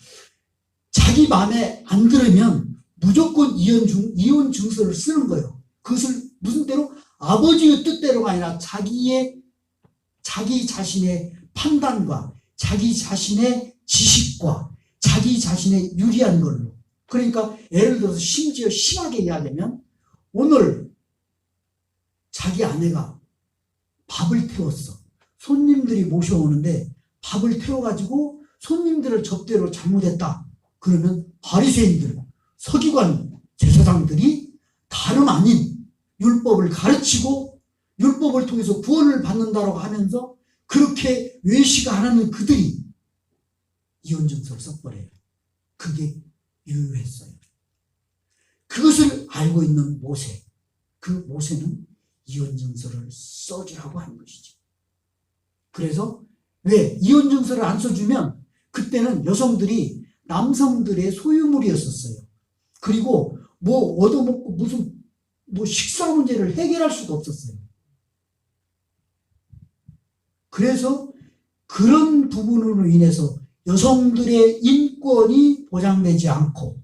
자기 마음에 안 들으면 무조건 이혼 증서를 쓰는 거예요. 그것을 무슨 대로? 아버지의 뜻대로가 아니라 자기 자신의 판단과 자기 자신의 지식과 자기 자신의 유리한 걸로. 그러니까 예를 들어서 심지어 심하게 이야기하면 오늘 자기 아내가 밥을 태웠어. 손님들이 모셔오는데 밥을 태워가지고 손님들을 접대로 잘못했다. 그러면 바리새인들, 서기관, 제사장들이 다름 아닌 율법을 가르치고 율법을 통해서 구원을 받는다라고 하면서 그렇게 외식하는 그들이 이혼증서를 써버려요. 그게 유효했어요. 그것을 알고 있는 모세, 그 모세는 이혼증서를 써주라고 하는 것이죠. 그래서 왜 이혼증서를 안 써주면 그때는 여성들이 남성들의 소유물이었었어요. 그리고 뭐 얻어먹고 무슨 뭐 식사 문제를 해결할 수도 없었어요. 그래서 그런 부분으로 인해서 여성들의 인권이 보장되지 않고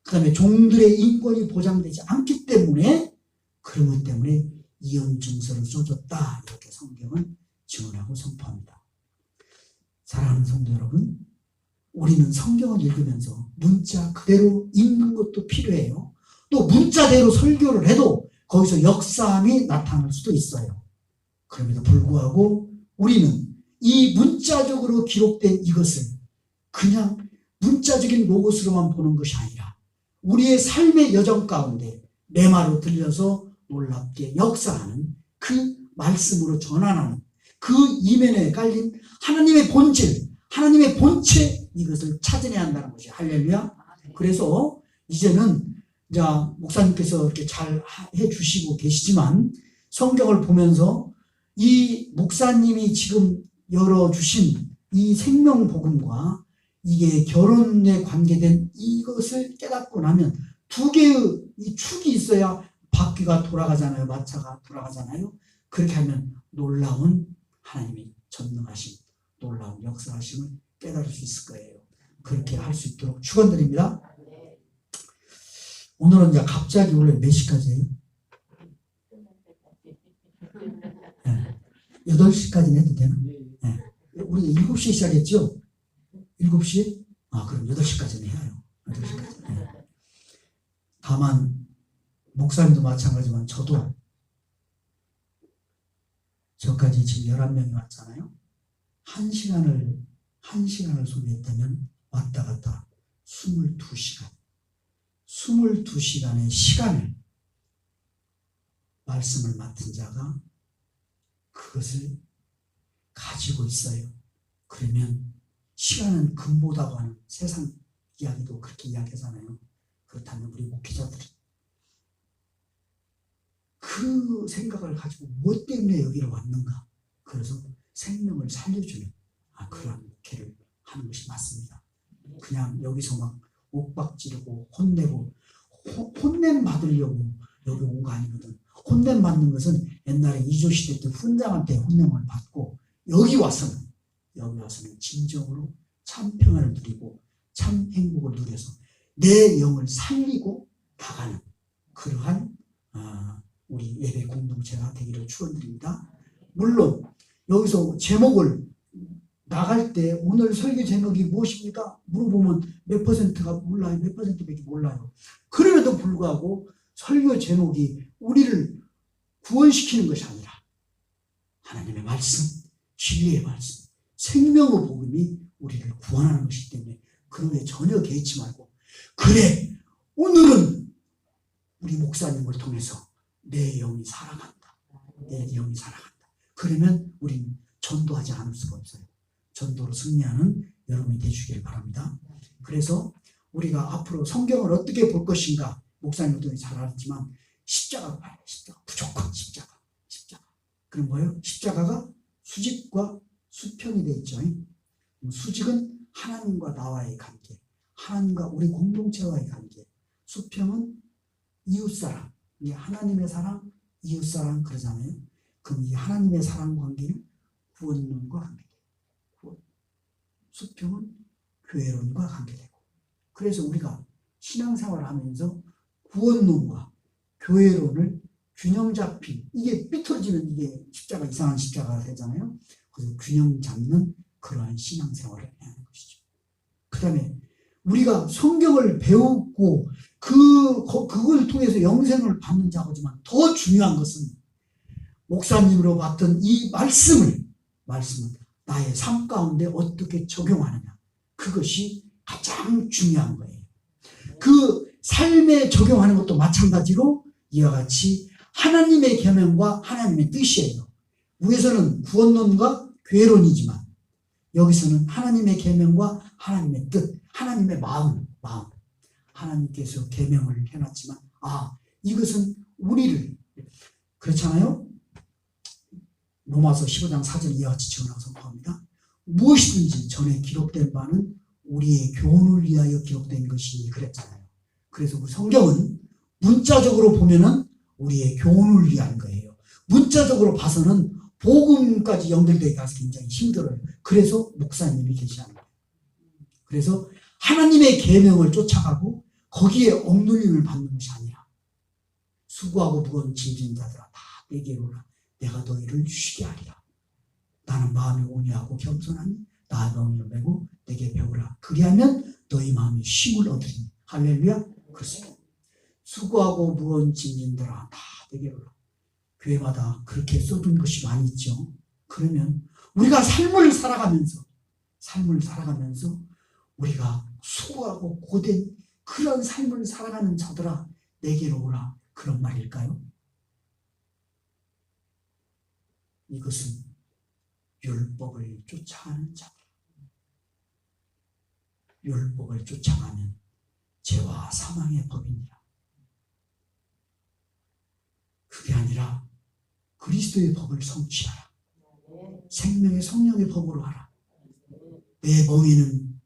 그 다음에 종들의 인권이 보장되지 않기 때문에 그런 것 때문에 이혼증서를 써줬다, 이렇게 성경은 증언하고 선포합니다. 사랑하는 성도 여러분, 우리는 성경을 읽으면서 문자 그대로 읽는 것도 필요해요. 또 문자대로 설교를 해도 거기서 역사함이 나타날 수도 있어요. 그럼에도 불구하고 우리는 이 문자적으로 기록된 이것을 그냥 문자적인 로고스로만 보는 것이 아니라 우리의 삶의 여정 가운데 내마로 들려서 놀랍게 역사하는 그 말씀으로 전환하는 그 이면에 깔린 하나님의 본질, 하나님의 본체, 이것을 찾아내야 한다는 것이 할렐루야. 그래서 이제는 목사님께서 이렇게 잘 해주시고 계시지만 성경을 보면서 이 목사님이 지금 열어주신 이 생명복음과 이게 결혼에 관계된 이것을 깨닫고 나면 두 개의 이 축이 있어야 바퀴가 돌아가잖아요. 마차가 돌아가잖아요. 그렇게 하면 놀라운 하나님의 전능하심, 놀라운 역사하심을 깨달을 수 있을 거예요. 그렇게 할 수 있도록 축원드립니다. 오늘은 이제 갑자기 원래 몇 시까지예요? 8시까지는 해도 되나? 네. 우리가 7시에 시작했죠? 7시에? 그럼 8시까지는 해요. 8시까지. 네. 다만 목사님도 마찬가지지만 저도 저까지 지금 11명이 왔잖아요. 1시간을 소비했다면 왔다 갔다 22시간. 22시간의 시간을 말씀을 맡은 자가 그것을 가지고 있어요. 그러면 시간은 금보다고 하는 세상 이야기도 그렇게 이야기하잖아요. 그렇다면 우리 목회자들이 그 생각을 가지고 무엇 때문에 여기로 왔는가? 그래서 생명을 살려주는 그러한 목회를 하는 것이 맞습니다. 그냥 여기서 막 옥박지르고 혼내고 혼냄 받으려고 여기 온 거 아니거든. 혼냄 받는 것은 옛날에 이조시대 때 훈장한테 혼냄을 받고 여기 와서는 진정으로 참 평안을 누리고 참 행복을 누려서 내 영을 살리고 나가는 그러한 우리 예배 공동체가 되기를 축원드립니다. 물론 여기서 제목을 나갈 때 오늘 설교 제목이 무엇입니까? 물어보면 몇 퍼센트가 몰라요. 몇 퍼센트밖에 몰라요. 그럼에도 불구하고 설교 제목이 우리를 구원시키는 것이 아니라 하나님의 말씀, 진리의 말씀, 생명의 복음이 우리를 구원하는 것이기 때문에 그런 게 전혀 개의치 말고 그래 오늘은 우리 목사님을 통해서 내 영이 살아간다. 내 영이 살아간다. 그러면 우리는 전도하지 않을 수가 없어요. 전도로 승리하는 여러분이 되시길 바랍니다. 그래서 우리가 앞으로 성경을 어떻게 볼 것인가 목사님도 잘 알았지만 십자가로 봐요. 십자가 무조건 십자가. 그럼 뭐예요? 십자가가 수직과 수평이 되어 있죠. 수직은 하나님과 나와의 관계, 하나님과 우리 공동체와의 관계. 수평은 이웃사랑, 하나님의 사랑, 이웃사랑 그러잖아요. 그럼 이 하나님의 사랑 관계는 구원론과 관계돼요. 수평은 교회론과 관계되고. 그래서 우리가 신앙생활을 하면서 구원론과 교회론을 균형 잡힌, 이게 삐뚤어지면 이게 십자가 이상한 십자가가 되잖아요. 그래서 균형 잡는 그러한 신앙생활을 해야 하는 것이죠. 그 다음에 우리가 성경을 배우고 그걸 통해서 영생을 받는 자거지만 더 중요한 것은 목사님으로 봤던 이 말씀은 나의 삶 가운데 어떻게 적용하느냐. 그것이 가장 중요한 거예요. 그 삶에 적용하는 것도 마찬가지로 이와 같이 하나님의 계명과 하나님의 뜻이에요. 위에서는 구원론과 교회론이지만 여기서는 하나님의 계명과 하나님의 뜻, 하나님의 마음. 하나님께서 계명을 해놨지만 이것은 우리를, 그렇잖아요. 로마서 15장 4절 이와 같이 증언하고 선포합니다. 무엇이든지 전에 기록된 바는 우리의 교훈을 위하여 기록된 것이니 그랬잖아요. 그래서 우리 성경은 문자적으로 보면은 우리의 교훈을 위한 거예요. 문자적으로 봐서는 복음까지 연결되게 가서 굉장히 힘들어요. 그래서 목사님이 계시는 거예요. 그래서 하나님의 계명을 쫓아가고 거기에 억눌림을 받는 것이 아니라 수고하고 무거운 짐진 자들아 다 내게로 오라. 내가 너희를 쉬게 하리라. 나는 마음이 온유하고 겸손하니 나 너희를 메고 내게 배우라. 그리하면 너희 마음이 쉼을 얻으리니. 할렐루야. 그렇습니다. 수고하고 무거운 짐진들아 다 내게로 오라. 교회마다 그렇게 써둔 것이 많이 있죠. 그러면 우리가 삶을 살아가면서 우리가 수고하고 고된 그런 삶을 살아가는 자들아 내게로 오라. 그런 말일까요? 이것은 율법을 쫓아가는 자들. 율법을 쫓아가면 죄와 사망의 법이니라. 그게 아니라 그리스도의 법을 성취하라. 생명의 성령의 법으로 하라. 내 멍에는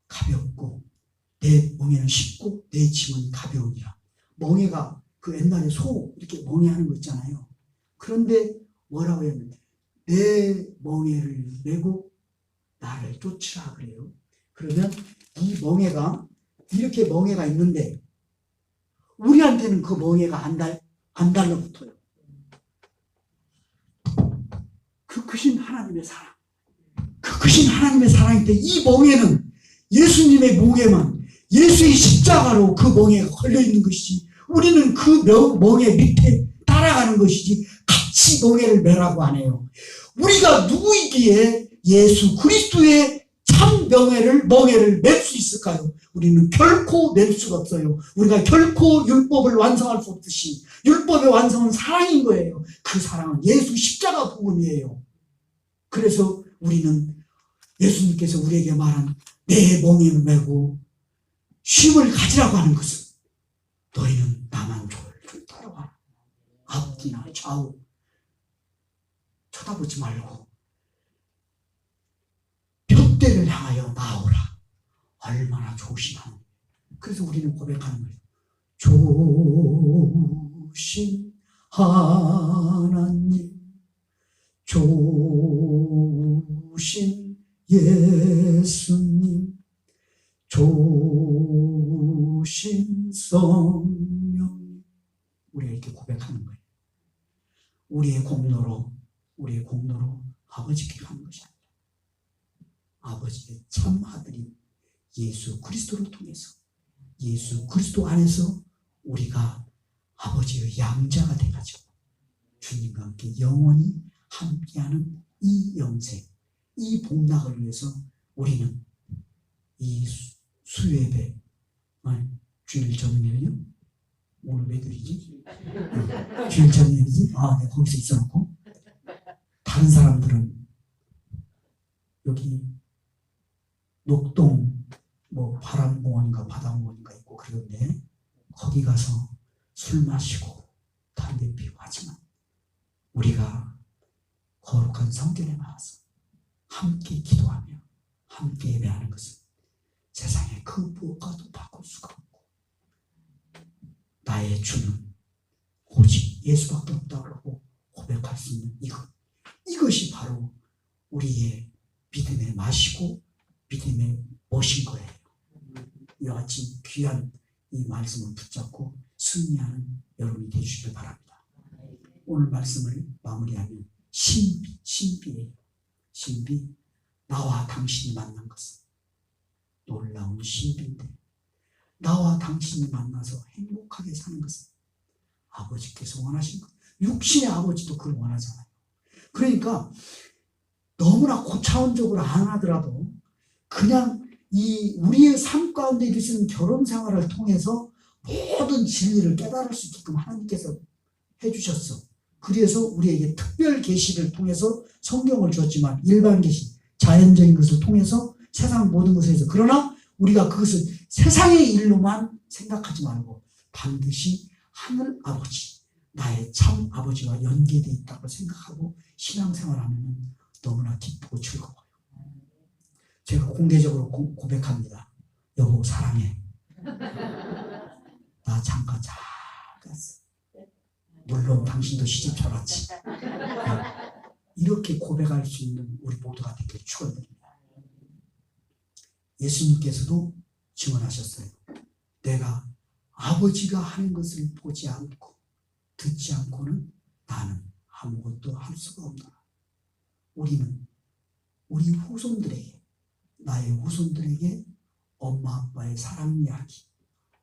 가볍고 내 멍에는 쉽고 내 짐은 가벼우니라. 멍에가 그 옛날에 소 이렇게 멍에하는 거 있잖아요. 그런데 뭐라고 했는데 내 멍에를 메고 나를 쫓으라 그래요. 그러면 이 멍에가 이렇게 멍에가 있는데 우리한테는 그 멍에가 안 달라붙어요. 그 크신 하나님의 사랑, 그 크신 하나님의 사랑인데 이 멍에는 예수님의 목에만 예수의 십자가로 그 멍에가 걸려있는 것이지 우리는 그 멍에 밑에 따라가는 것이지 같이 멍에를 매라고 안 해요. 우리가 누구이기에 예수 그리스도의 참 멍에를 맬 수 있을까요? 우리는 결코 맬 수가 없어요. 우리가 결코 율법을 완성할 수 없듯이 율법의 완성은 사랑인 거예요. 그 사랑은 예수 십자가 복음이에요. 그래서 우리는 예수님께서 우리에게 말한 내 멍에를 메고 쉼을 가지라고 하는 것은 너희는 나만 졸졸 따라와. 앞뒤나 좌우 쳐다보지 말고 둯대를 향하여 나오라. 얼마나 좋으신 하나님. 그래서 우리는 고백하는 거예요. 좋으신 하나님, 좋으신 예수님, 좋으신 성령. 우리가 이렇게 고백하는 거예요. 우리의 공로로 아버지께 가는 것이 아니라 아버지의 참 아들인 예수 그리스도를 통해서 예수 그리스도 안에서 우리가 아버지의 양자가 돼가지고 주님과 함께 영원히 함께하는 이 영생, 이 복락을 위해서 우리는 이 수요예배, 주일 전일이요? 오늘 몇 일이지? 주일 전일이지? 내가 거기서 있어놓고 다른 사람들은 여기 녹동 바람공원인가 바다공원인가 있고 그러는데 거기 가서 술 마시고 담배 피우고 하지만 우리가 거룩한 성전에 나와서 함께 기도하며 함께 예배하는 것은 세상에 그 무엇과도 바꿀 수가 없고 나의 주는 오직 예수밖에 없다고 고백할 수 있는 이것이 바로 우리의 믿음의 맛이고 믿음의 멋인 거예요. 이와 같이 귀한 이 말씀을 붙잡고 승리하는 여러분이 되시길 바랍니다. 오늘 말씀을 마무리하면 신비예요. 신비. 나와 당신이 만난 것은 놀라운 신비인데 나와 당신이 만나서 행복하게 사는 것은 아버지께서 원하신 것. 육신의 아버지도 그걸 원하잖아요. 그러니까 너무나 고차원적으로 안 하더라도 그냥 이 우리의 삶 가운데 이루어지는 결혼 생활을 통해서 모든 진리를 깨달을 수 있게끔 하나님께서 해주셨어. 그래서 우리에게 특별 계시를 통해서 성경을 주었지만 일반 계시, 자연적인 것을 통해서 세상 모든 것에 대해서, 그러나 우리가 그것을 세상의 일로만 생각하지 말고 반드시 하늘 아버지, 나의 참 아버지와 연계되어 있다고 생각하고 신앙생활하면 너무나 기쁘고 즐거워요. 제가 공개적으로 고백합니다. 여보 사랑해. 나 장가 잘 갔어. 물론 당신도 시집 잘 왔지. 이렇게 고백할 수 있는 우리 모두가 되길 축원드립니다. 예수님께서도 증언하셨어요. 내가 아버지가 하는 것을 보지 않고 듣지 않고는 나는 아무것도 할 수가 없노라. 우리는 우리 후손들에게, 나의 후손들에게 엄마 아빠의 사랑 이야기,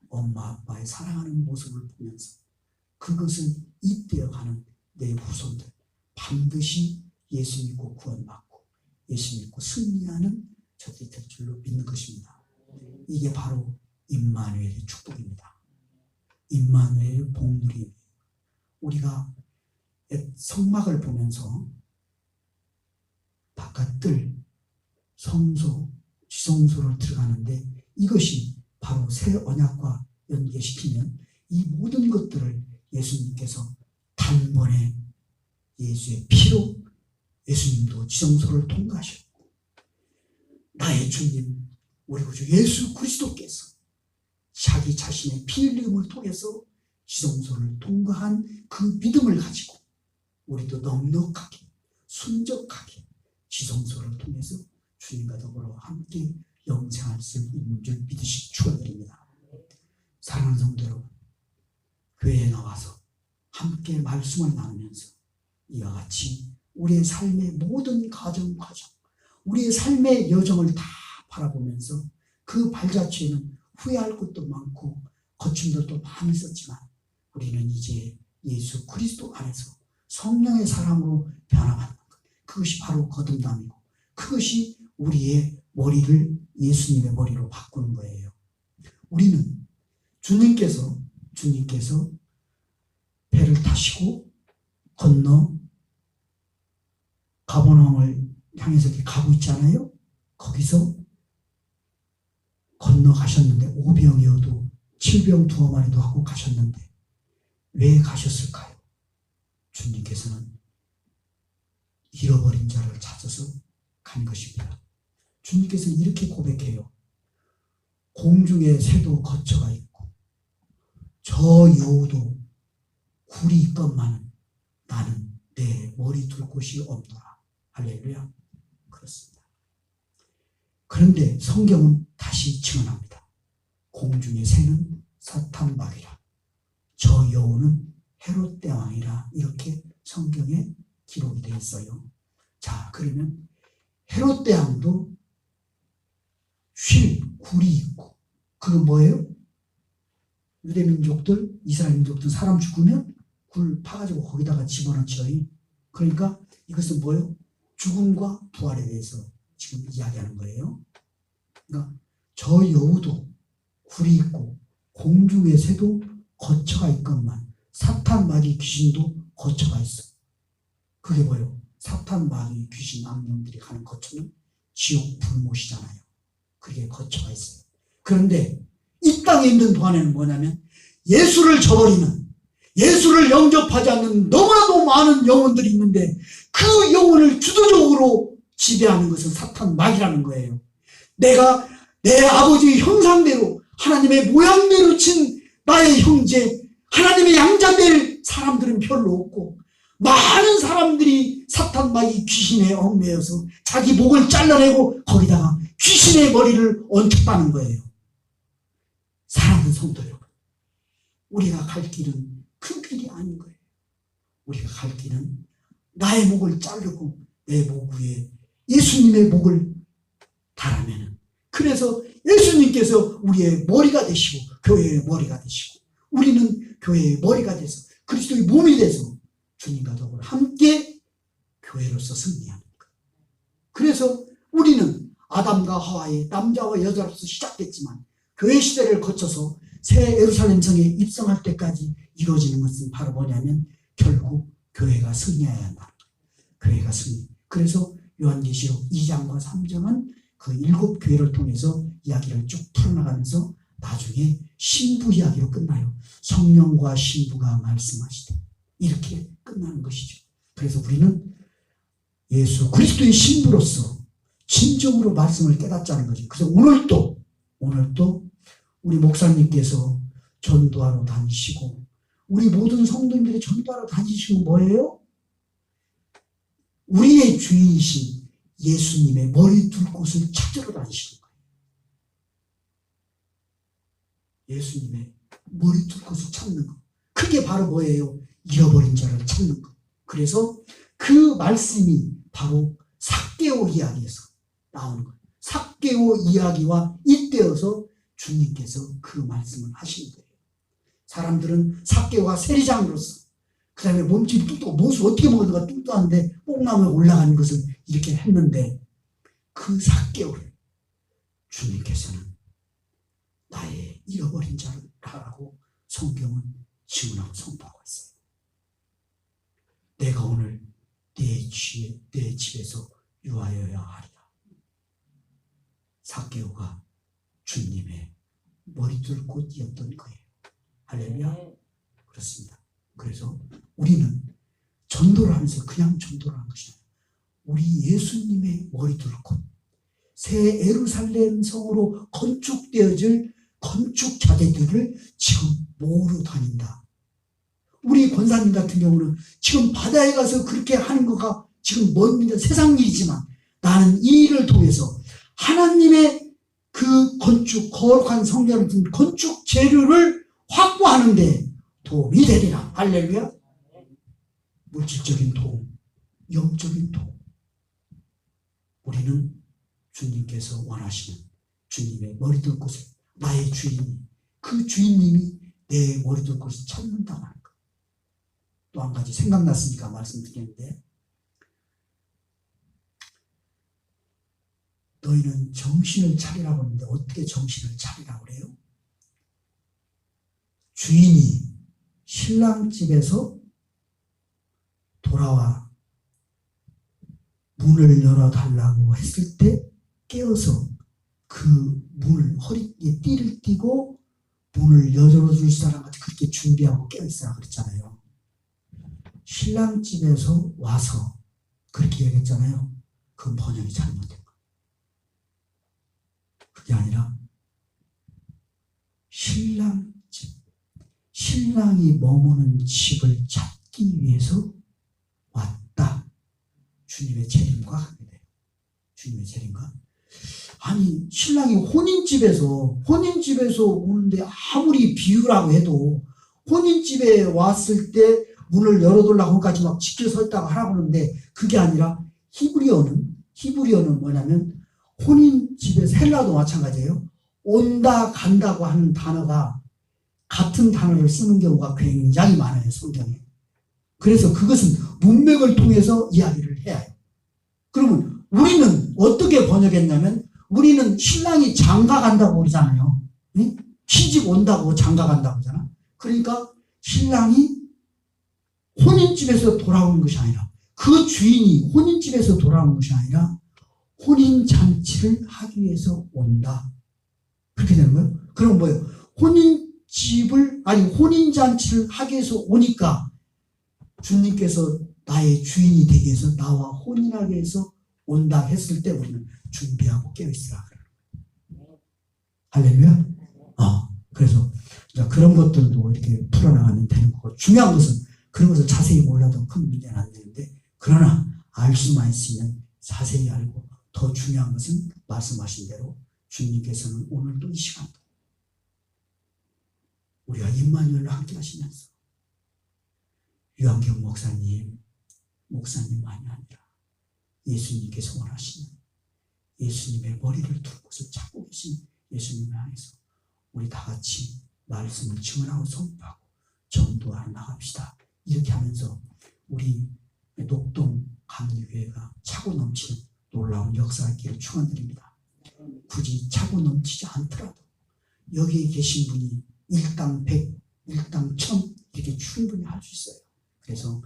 엄마 아빠의 사랑하는 모습을 보면서 그것을 잇대어가는 내 후손들, 반드시 예수 믿고 구원받고 예수 믿고 승리하는 저들이 될 줄로 믿는 것입니다. 이게 바로 임마누엘의 축복입니다. 임마누엘의 복누림. 우리가 성막을 보면서 바깥들 성소, 지성소를 들어가는데 이것이 바로 새 언약과 연계시키면 이 모든 것들을 예수님께서 단번에 예수의 피로 예수님도 지성소를 통과하셨고 나의 주님 우리 구주 예수 그리스도께서 자기 자신의 피 흘림을 통해서 지성소를 통과한 그 믿음을 가지고 우리도 넉넉하게 순적하게 지성소를 통해서 주님과 더불어 함께 영생할 수 있는 줄 믿으시기 축원드립니다. 사랑하는 성도 여러분, 교회에 나와서 함께 말씀을 나누면서 이와 같이 우리의 삶의 모든 과정, 우리의 삶의 여정을 다 바라보면서 그 발자취에는 후회할 것도 많고 거침들도 많이 있었지만 우리는 이제 예수 그리스도 안에서 성령의 사랑으로 변화받는 것, 그것이 바로 거듭남이고 그것이 우리의 머리를 예수님의 머리로 바꾸는 거예요. 우리는 주님께서 배를 타시고 건너 가버나움을 향해서 이렇게 가고 있잖아요. 거기서 건너가셨는데 오병이어도 7병 두어 마리도 하고 가셨는데 왜 가셨을까요? 주님께서는 잃어버린 자를 찾아서 간 것입니다. 주님께서는 이렇게 고백해요. 공중에 새도 거처가 있고 저 여우도 굴이 있건만은 나는 내 머리 둘 곳이 없노라. 할렐루야. 그렇습니다. 그런데 성경은 다시 증언합니다. 공중의 새는 사탄 마귀라, 저 여우는 헤롯 대왕이라, 이렇게 성경에 기록이 되어 있어요. 자, 그러면 헤롯 대왕도 쉴 굴이 있고, 그거 뭐예요? 유대민족들, 이스라엘 민족들 사람 죽으면 굴 파가지고 거기다가 집어넣죠. 그러니까 이것은 뭐예요? 죽음과 부활에 대해서 지금 이야기하는 거예요. 그러니까 저 여우도 굴이 있고 공중의 새도 거처가 있건만 사탄 마귀 귀신도 거처가 있어. 그게 뭐예요? 사탄 마귀 귀신 악령들이 가는 거처는 지옥 불못이잖아요. 그게 거처가 있어요. 그런데 이 땅에 있는 동안에는 뭐냐면 예수를 저버리는, 예수를 영접하지 않는 너무나도 많은 영혼들이 있는데 그 영혼을 주도적으로 지배하는 것은 사탄 마귀라는 거예요. 내가 내 아버지의 형상대로 하나님의 모양대로 친 나의 형제, 하나님의 양자될 사람들은 별로 없고 많은 사람들이 사탄 마귀 귀신에 얽매여서 자기 목을 잘라내고 거기다가 귀신의 머리를 얹혔다는 거예요. 사랑하는 성도 여러분, 우리가 갈 길은 그 길이 아닌 거예요. 우리가 갈 길은 나의 목을 자르고 내 목 위에 예수님의 목을 달아내는, 그래서 예수님께서 우리의 머리가 되시고 교회의 머리가 되시고 우리는 교회의 머리가 돼서 그리스도의 몸이 돼서 주님과 더불어 함께 교회로서 승리하는 것. 그래서 우리는 아담과 하와의 남자와 여자로서 시작됐지만 교회 시대를 거쳐서 새 예루살렘 성에 입성할 때까지 이루어지는 것은 바로 뭐냐면 결국 교회가 승리해야 한다. 교회가 승리. 그래서 요한계시록 2장과 3장은 그 7교회를 통해서 이야기를 쭉 풀어나가면서 나중에 신부 이야기로 끝나요. 성령과 신부가 말씀하시되 이렇게 끝나는 것이죠. 그래서 우리는 예수 그리스도의 신부로서 진정으로 말씀을 깨닫자는 거죠. 그래서 오늘도 우리 목사님께서 전도하러 다니시고 우리 모든 성도님들이 전도하러 다니시고 뭐예요? 우리의 주인이신 예수님의 머리 둘 곳을 찾으러 다니시는 거예요. 예수님의 머리 둘 곳을 찾는 거. 그게 바로 뭐예요? 잃어버린 자를 찾는 거. 그래서 그 말씀이 바로 삭개오 이야기에서 나오는 거예요. 삭개오 이야기와 잇대어서 주님께서 그 말씀을 하시는 거예요. 사람들은 삭개오가 세리장으로서 그 다음에 몸집이 뚱뚱하고 무엇을 어떻게 먹었는가 뚱뚱한데 뽕나무에 올라가는 것을 이렇게 했는데 그 삭개오를 주님께서는 나의 잃어버린 자라고 성경은 증언하고 선포하고 있어요. 내가 오늘 내 집에서 유하여야 하리라. 삭개오가 주님의 머리둘 곳이었던 거예요. 할렐루야. 그렇습니다. 그래서 우리는 전도를 하면서 그냥 전도를 하는 것이 아니라 우리 예수님의 머리둘 곳, 새 예루살렘 성으로 건축되어질 건축자재들을 지금 모으러 다닌다. 우리 권사님 같은 경우는 지금 바다에 가서 그렇게 하는 거가 지금 먼 세상 일이지만 나는 이 일을 통해서 하나님의 그 거룩한 성전을 둔 건축 재료를 확보하는데 도움이 되리라. 할렐루야. 물질적인 도움, 영적인 도움. 우리는 주님께서 원하시는 주님의 머리둘 곳을 나의 주인이 그 주인님이 내 머리둘 곳을 찾는다는 것. 또 한 가지 생각났으니까 말씀드리는데 너희는 정신을 차리라고 하는데 어떻게 정신을 차리라고 그래요? 주인이 신랑 집에서 돌아와 문을 열어달라고 했을 때 깨어서 그 문을 허리에 띠를 띠고 문을 열어줄 사람같이 그렇게 준비하고 깨어있으라 그랬잖아요. 신랑 집에서 와서 그렇게 얘기했잖아요. 그 번역이 잘못된 거예요. 그게 아니라 신랑 집, 신랑이 머무는 집을 찾기 위해서 왔다. 주님의 재림과 하게 돼요. 주님의 재림과. 아니 신랑이 혼인집에서 오는데 아무리 비유라고 해도 혼인집에 왔을 때 문을 열어둘라고까지 막 지켜서 있다가 하라고 하는데 그게 아니라 히브리어는 뭐냐면 혼인집에서 헬라도 마찬가지예요. 온다 간다고 하는 단어가 같은 단어를 쓰는 경우가 굉장히 많아요. 성경에. 그래서 그것은 문맥을 통해서 이야기를 해야 해요. 그러면 우리는 어떻게 번역했냐면 우리는 신랑이 장가 간다고 그러잖아요. 응? 시집 온다고 장가 간다고 하잖아. 그러니까 신랑이 혼인집에서 돌아오는 것이 아니라 그 주인이 혼인집에서 돌아오는 것이 아니라 혼인잔치를 하기 위해서 온다. 그렇게 되는 거예요. 그럼 뭐예요? 혼인잔치를 하기 위해서 오니까 주님께서 나의 주인이 되기 위해서 나와 혼인하기 위해서 온다 했을 때 우리는 준비하고 깨어있으라. 할렐루야. 그래서 그런 것들도 이렇게 풀어나가면 되는 거고 중요한 것은 그런 것을 자세히 몰라도 큰 문제는 안 되는데 그러나 알 수만 있으면 자세히 알고 더 중요한 것은 말씀하신 대로 주님께서는 오늘도 이 시간도 우리가 임마누엘과 함께 하시면서 유한경 목사님만이 아니라 예수님께서 원하시는 예수님의 머리를 둘 곳을 찾고 계신 예수님을 향해서 우리 다 같이 말씀을 증언하고 선포하고 전도하러 나갑시다. 이렇게 하면서 우리 녹동 감리교회가 차고 넘치는 놀라운 역사가 있기를 축원드립니다. 굳이 차고 넘치지 않더라도 여기에 계신 분이 일당 100, 일당 1000 이렇게 충분히 할 수 있어요. 그래서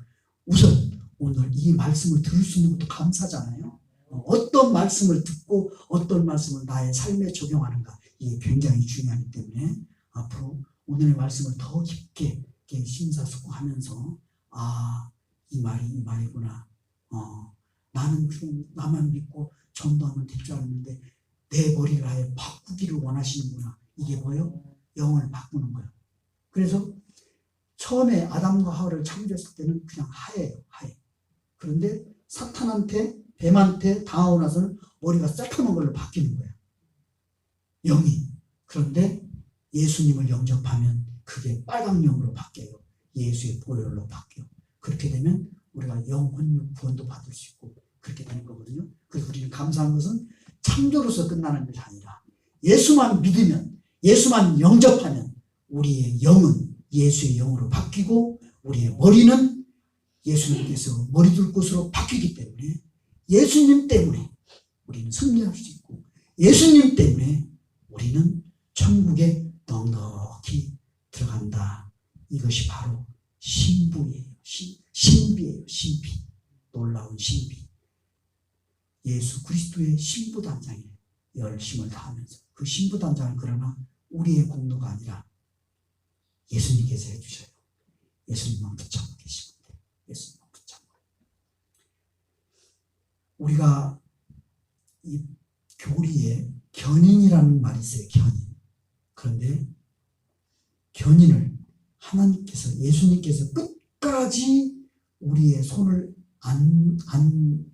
우선 오늘 이 말씀을 들을 수 있는 것도 감사잖아요. 어떤 말씀을 듣고 어떤 말씀을 나의 삶에 적용하는가, 이게 굉장히 중요하기 때문에 앞으로 오늘의 말씀을 더 깊게 심사숙고하면서 이 말이 이 말이구나. 나는 그냥 나만 믿고 전도하면 될 줄 알았는데 내 머리를 아예 바꾸기를 원하시는구나. 이게 뭐예요? 영을 바꾸는 거예요. 그래서 처음에 아담과 하와를 창조했을 때는 그냥 하예요. 하예. 그런데 사탄한테, 뱀한테 당하고 나서는 머리가 새까만 걸로 바뀌는 거예요. 영이. 그런데 예수님을 영접하면 그게 빨간 영으로 바뀌어요. 예수의 보혈로 바뀌어요. 그렇게 되면 우리가 영혼육 구원도 받을 수 있고 그렇게 되는 거거든요. 그래서 우리는 감사한 것은 창조로서 끝나는 것이 아니라 예수만 믿으면, 예수만 영접하면 우리의 영은 예수의 영으로 바뀌고 우리의 머리는 예수님께서 머리 둘 곳으로 바뀌기 때문에 예수님 때문에 우리는 승리할 수 있고 예수님 때문에 우리는 천국에 넉넉히 들어간다. 이것이 바로 신부예요. 신비예요. 신비. 놀라운 신비. 예수 그리스도의 신부단장이에요. 열심을 다하면서. 그 신부단장은 그러나 우리의 공로가 아니라 예수님께서 해주셔요. 예수님만 붙잡고 계시면 돼요. 예수님만 붙잡고. 우리가 이 교리에 견인이라는 말이 있어요. 견인. 그런데 견인을 하나님께서, 예수님께서 끝까지 우리의 손을 안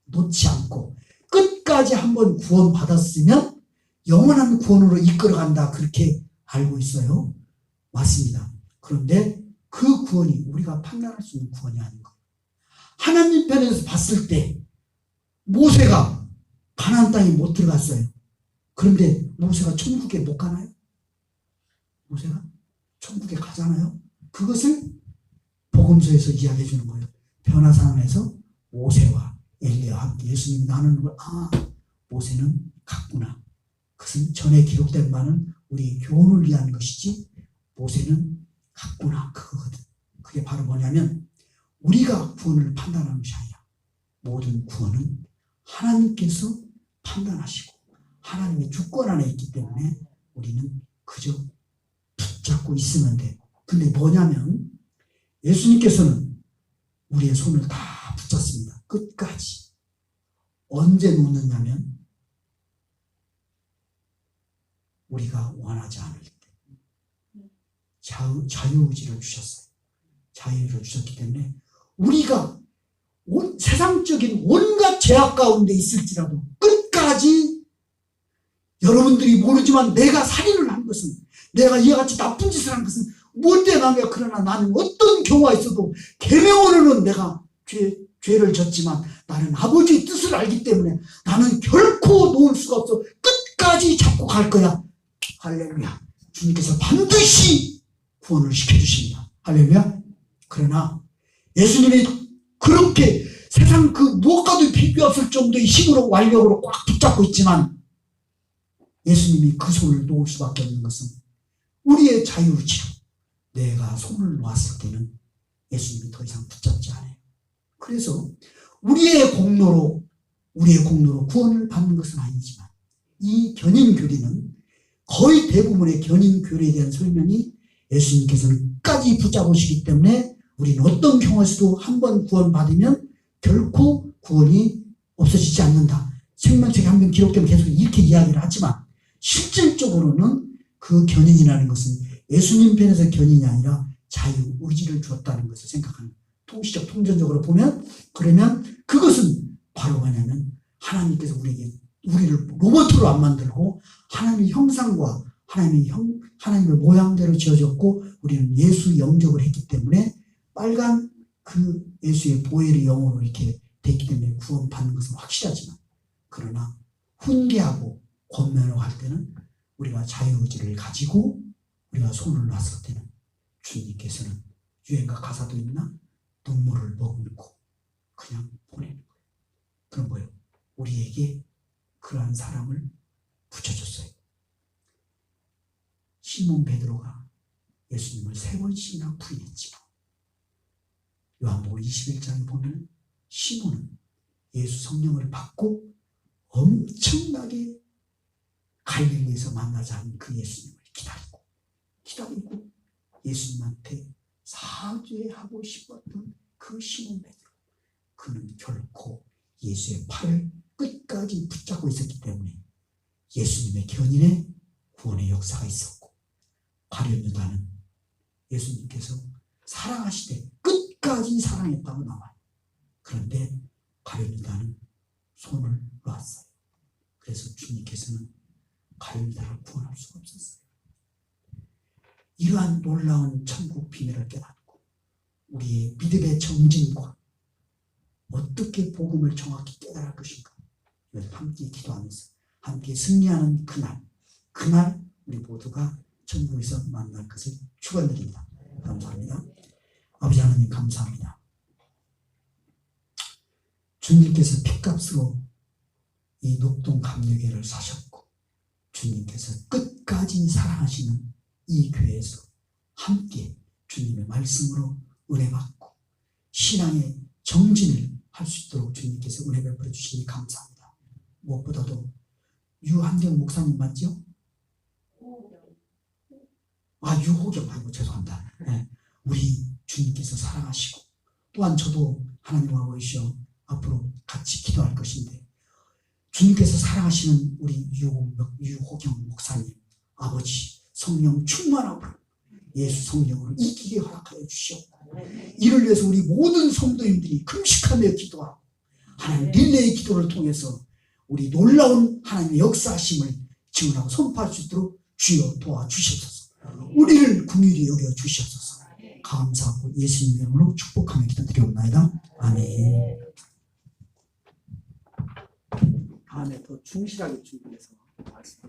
놓지 않고 끝까지 한번 구원받았으면 영원한 구원으로 이끌어간다. 그렇게 알고 있어요. 맞습니다. 그런데 그 구원이 우리가 판단할 수 있는 구원이 아닌 거예요. 하나님 편에서 봤을 때 모세가 가나안 땅에 못 들어갔어요. 그런데 모세가 천국에 못 가나요? 모세가 천국에 가잖아요. 그것을 복음서에서 이야기해 주는 거예요. 변화산에서 모세와 엘리야와 함께 예수님이 나누는 걸, 모세는 갔구나. 그것은 전에 기록된 바는 우리의 교훈을 위한 것이지 모세는 갔구나. 그거거든. 그게 바로 뭐냐면 우리가 구원을 판단하는 것이 아니라 모든 구원은 하나님께서 판단하시고 하나님의 주권 안에 있기 때문에 우리는 그저 붙잡고 있으면 돼. 근데 뭐냐면 예수님께서는 우리의 손을 다 붙잡습니다. 끝까지. 언제 놓느냐면 우리가 원하지 않을 때. 자유의지를 주셨어요. 자유를 주셨기 때문에 우리가 세상적인 온갖 죄악 가운데 있을지라도 끝까지, 여러분들이 모르지만 내가 살인을 한 것은, 내가 이와 같이 나쁜 짓을 한 것은 못된 남이야. 그러나 나는 어떤 경우가 있어도 계명으로는 내가 죄를 졌지만 나는 아버지의 뜻을 알기 때문에 나는 결코 놓을 수가 없어. 끝까지 잡고 갈 거야. 할렐루야. 주님께서 반드시 구원을 시켜주십니다. 할렐루야. 그러나 예수님이 그렇게 세상 그 무엇과도 비교 없을 정도의 힘으로 완력으로 꽉 붙잡고 있지만 예수님이 그 손을 놓을 수밖에 없는 것은 우리의 자유의지로 내가 손을 놓았을 때는 예수님이 더 이상 붙잡지 않아요. 그래서 우리의 공로로 구원을 받는 것은 아니지만 이 견인교리는 거의 대부분의 견인교리에 대한 설명이 예수님께서는 끝까지 붙잡으시기 때문에 우리는 어떤 경우에서도 한번 구원받으면 결코 구원이 없어지지 않는다. 생명책에 한 번 기록되면 계속 이렇게 이야기를 하지만 실질적으로는 그 견인이라는 것은 예수님 편에서 견인이 아니라 자유의지를 주었다는 것을 생각하는, 통시적 통전적으로 보면, 그러면 그것은 바로 뭐냐면 하나님께서 우리를 로봇으로 안 만들고 하나님의 형상과 하나님의 모양대로 지어졌고 우리는 예수 영접을 했기 때문에 빨간 그 예수의 보혈의 영으로 이렇게 됐기 때문에 구원받는 것은 확실하지만, 그러나 훈계하고 권면하고 할 때는 우리가 자유의지를 가지고 우리가 손을 놨을 때는 주님께서는 유행가 가사도 있나? 눈물을 머금고 그냥 보내는 거예요. 그럼 뭐예요? 우리에게 그러한 사랑을 붙여줬어요. 시몬 베드로가 예수님을 3번씩이나 부인했지만 요한복음 21장에 보면 시몬은 예수 성령을 받고 엄청나게 갈릴리에서 만나자 하는 그 예수님을 기다리고 예수님한테 사죄하고 싶었던 그 시몬 베드로, 그는 결코 예수의 팔을 끝까지 붙잡고 있었기 때문에 예수님의 견인에 구원의 역사가 있었고, 가룟유다는 예수님께서 사랑하시되 끝까지 사랑했다고 나와요. 그런데 가룟유다는 손을 놨어요. 그래서 주님께서는 가룟유다를 구원할 수가 없었어요. 이러한 놀라운 천국 비밀을 깨닫고 우리의 믿음의 정진과 어떻게 복음을 정확히 깨달을 것인가, 이걸 함께 기도하면서 함께 승리하는 그날 우리 모두가 천국에서 만날 것을 축원드립니다. 감사합니다. 아버지 하나님 감사합니다. 주님께서 핏값으로 이 녹동 감리교회를 사셨고, 주님께서 끝까지 사랑하시는 이 교회에서 함께 주님의 말씀으로 은혜 받고 신앙의 정진을 할 수 있도록 주님께서 은혜 베풀어 주시니 감사합니다. 무엇보다도 유한경 목사님 맞죠? 유호경, 죄송합니다. 네. 우리 주님께서 사랑하시고, 또한 저도 하나님과 모이셔 앞으로 같이 기도할 것인데, 주님께서 사랑하시는 우리 유호경 목사님 아버지 성령 충만함으로 예수 성령으로 이기게 허락하여 주시옵고, 이를 위해서 우리 모든 성도님들이 금식하며 기도하고 하나님 릴레이 기도를 통해서 우리 놀라운 하나님의 역사하심을 증언하고 선포할 수 있도록 주여 도와주시옵소서. 우리를 긍휼히 여겨 주시옵소서. 감사하고 예수님 이름으로 축복하며 기도드리옵나이다. 아멘. 다음에 더 충실하게 준비해서 말씀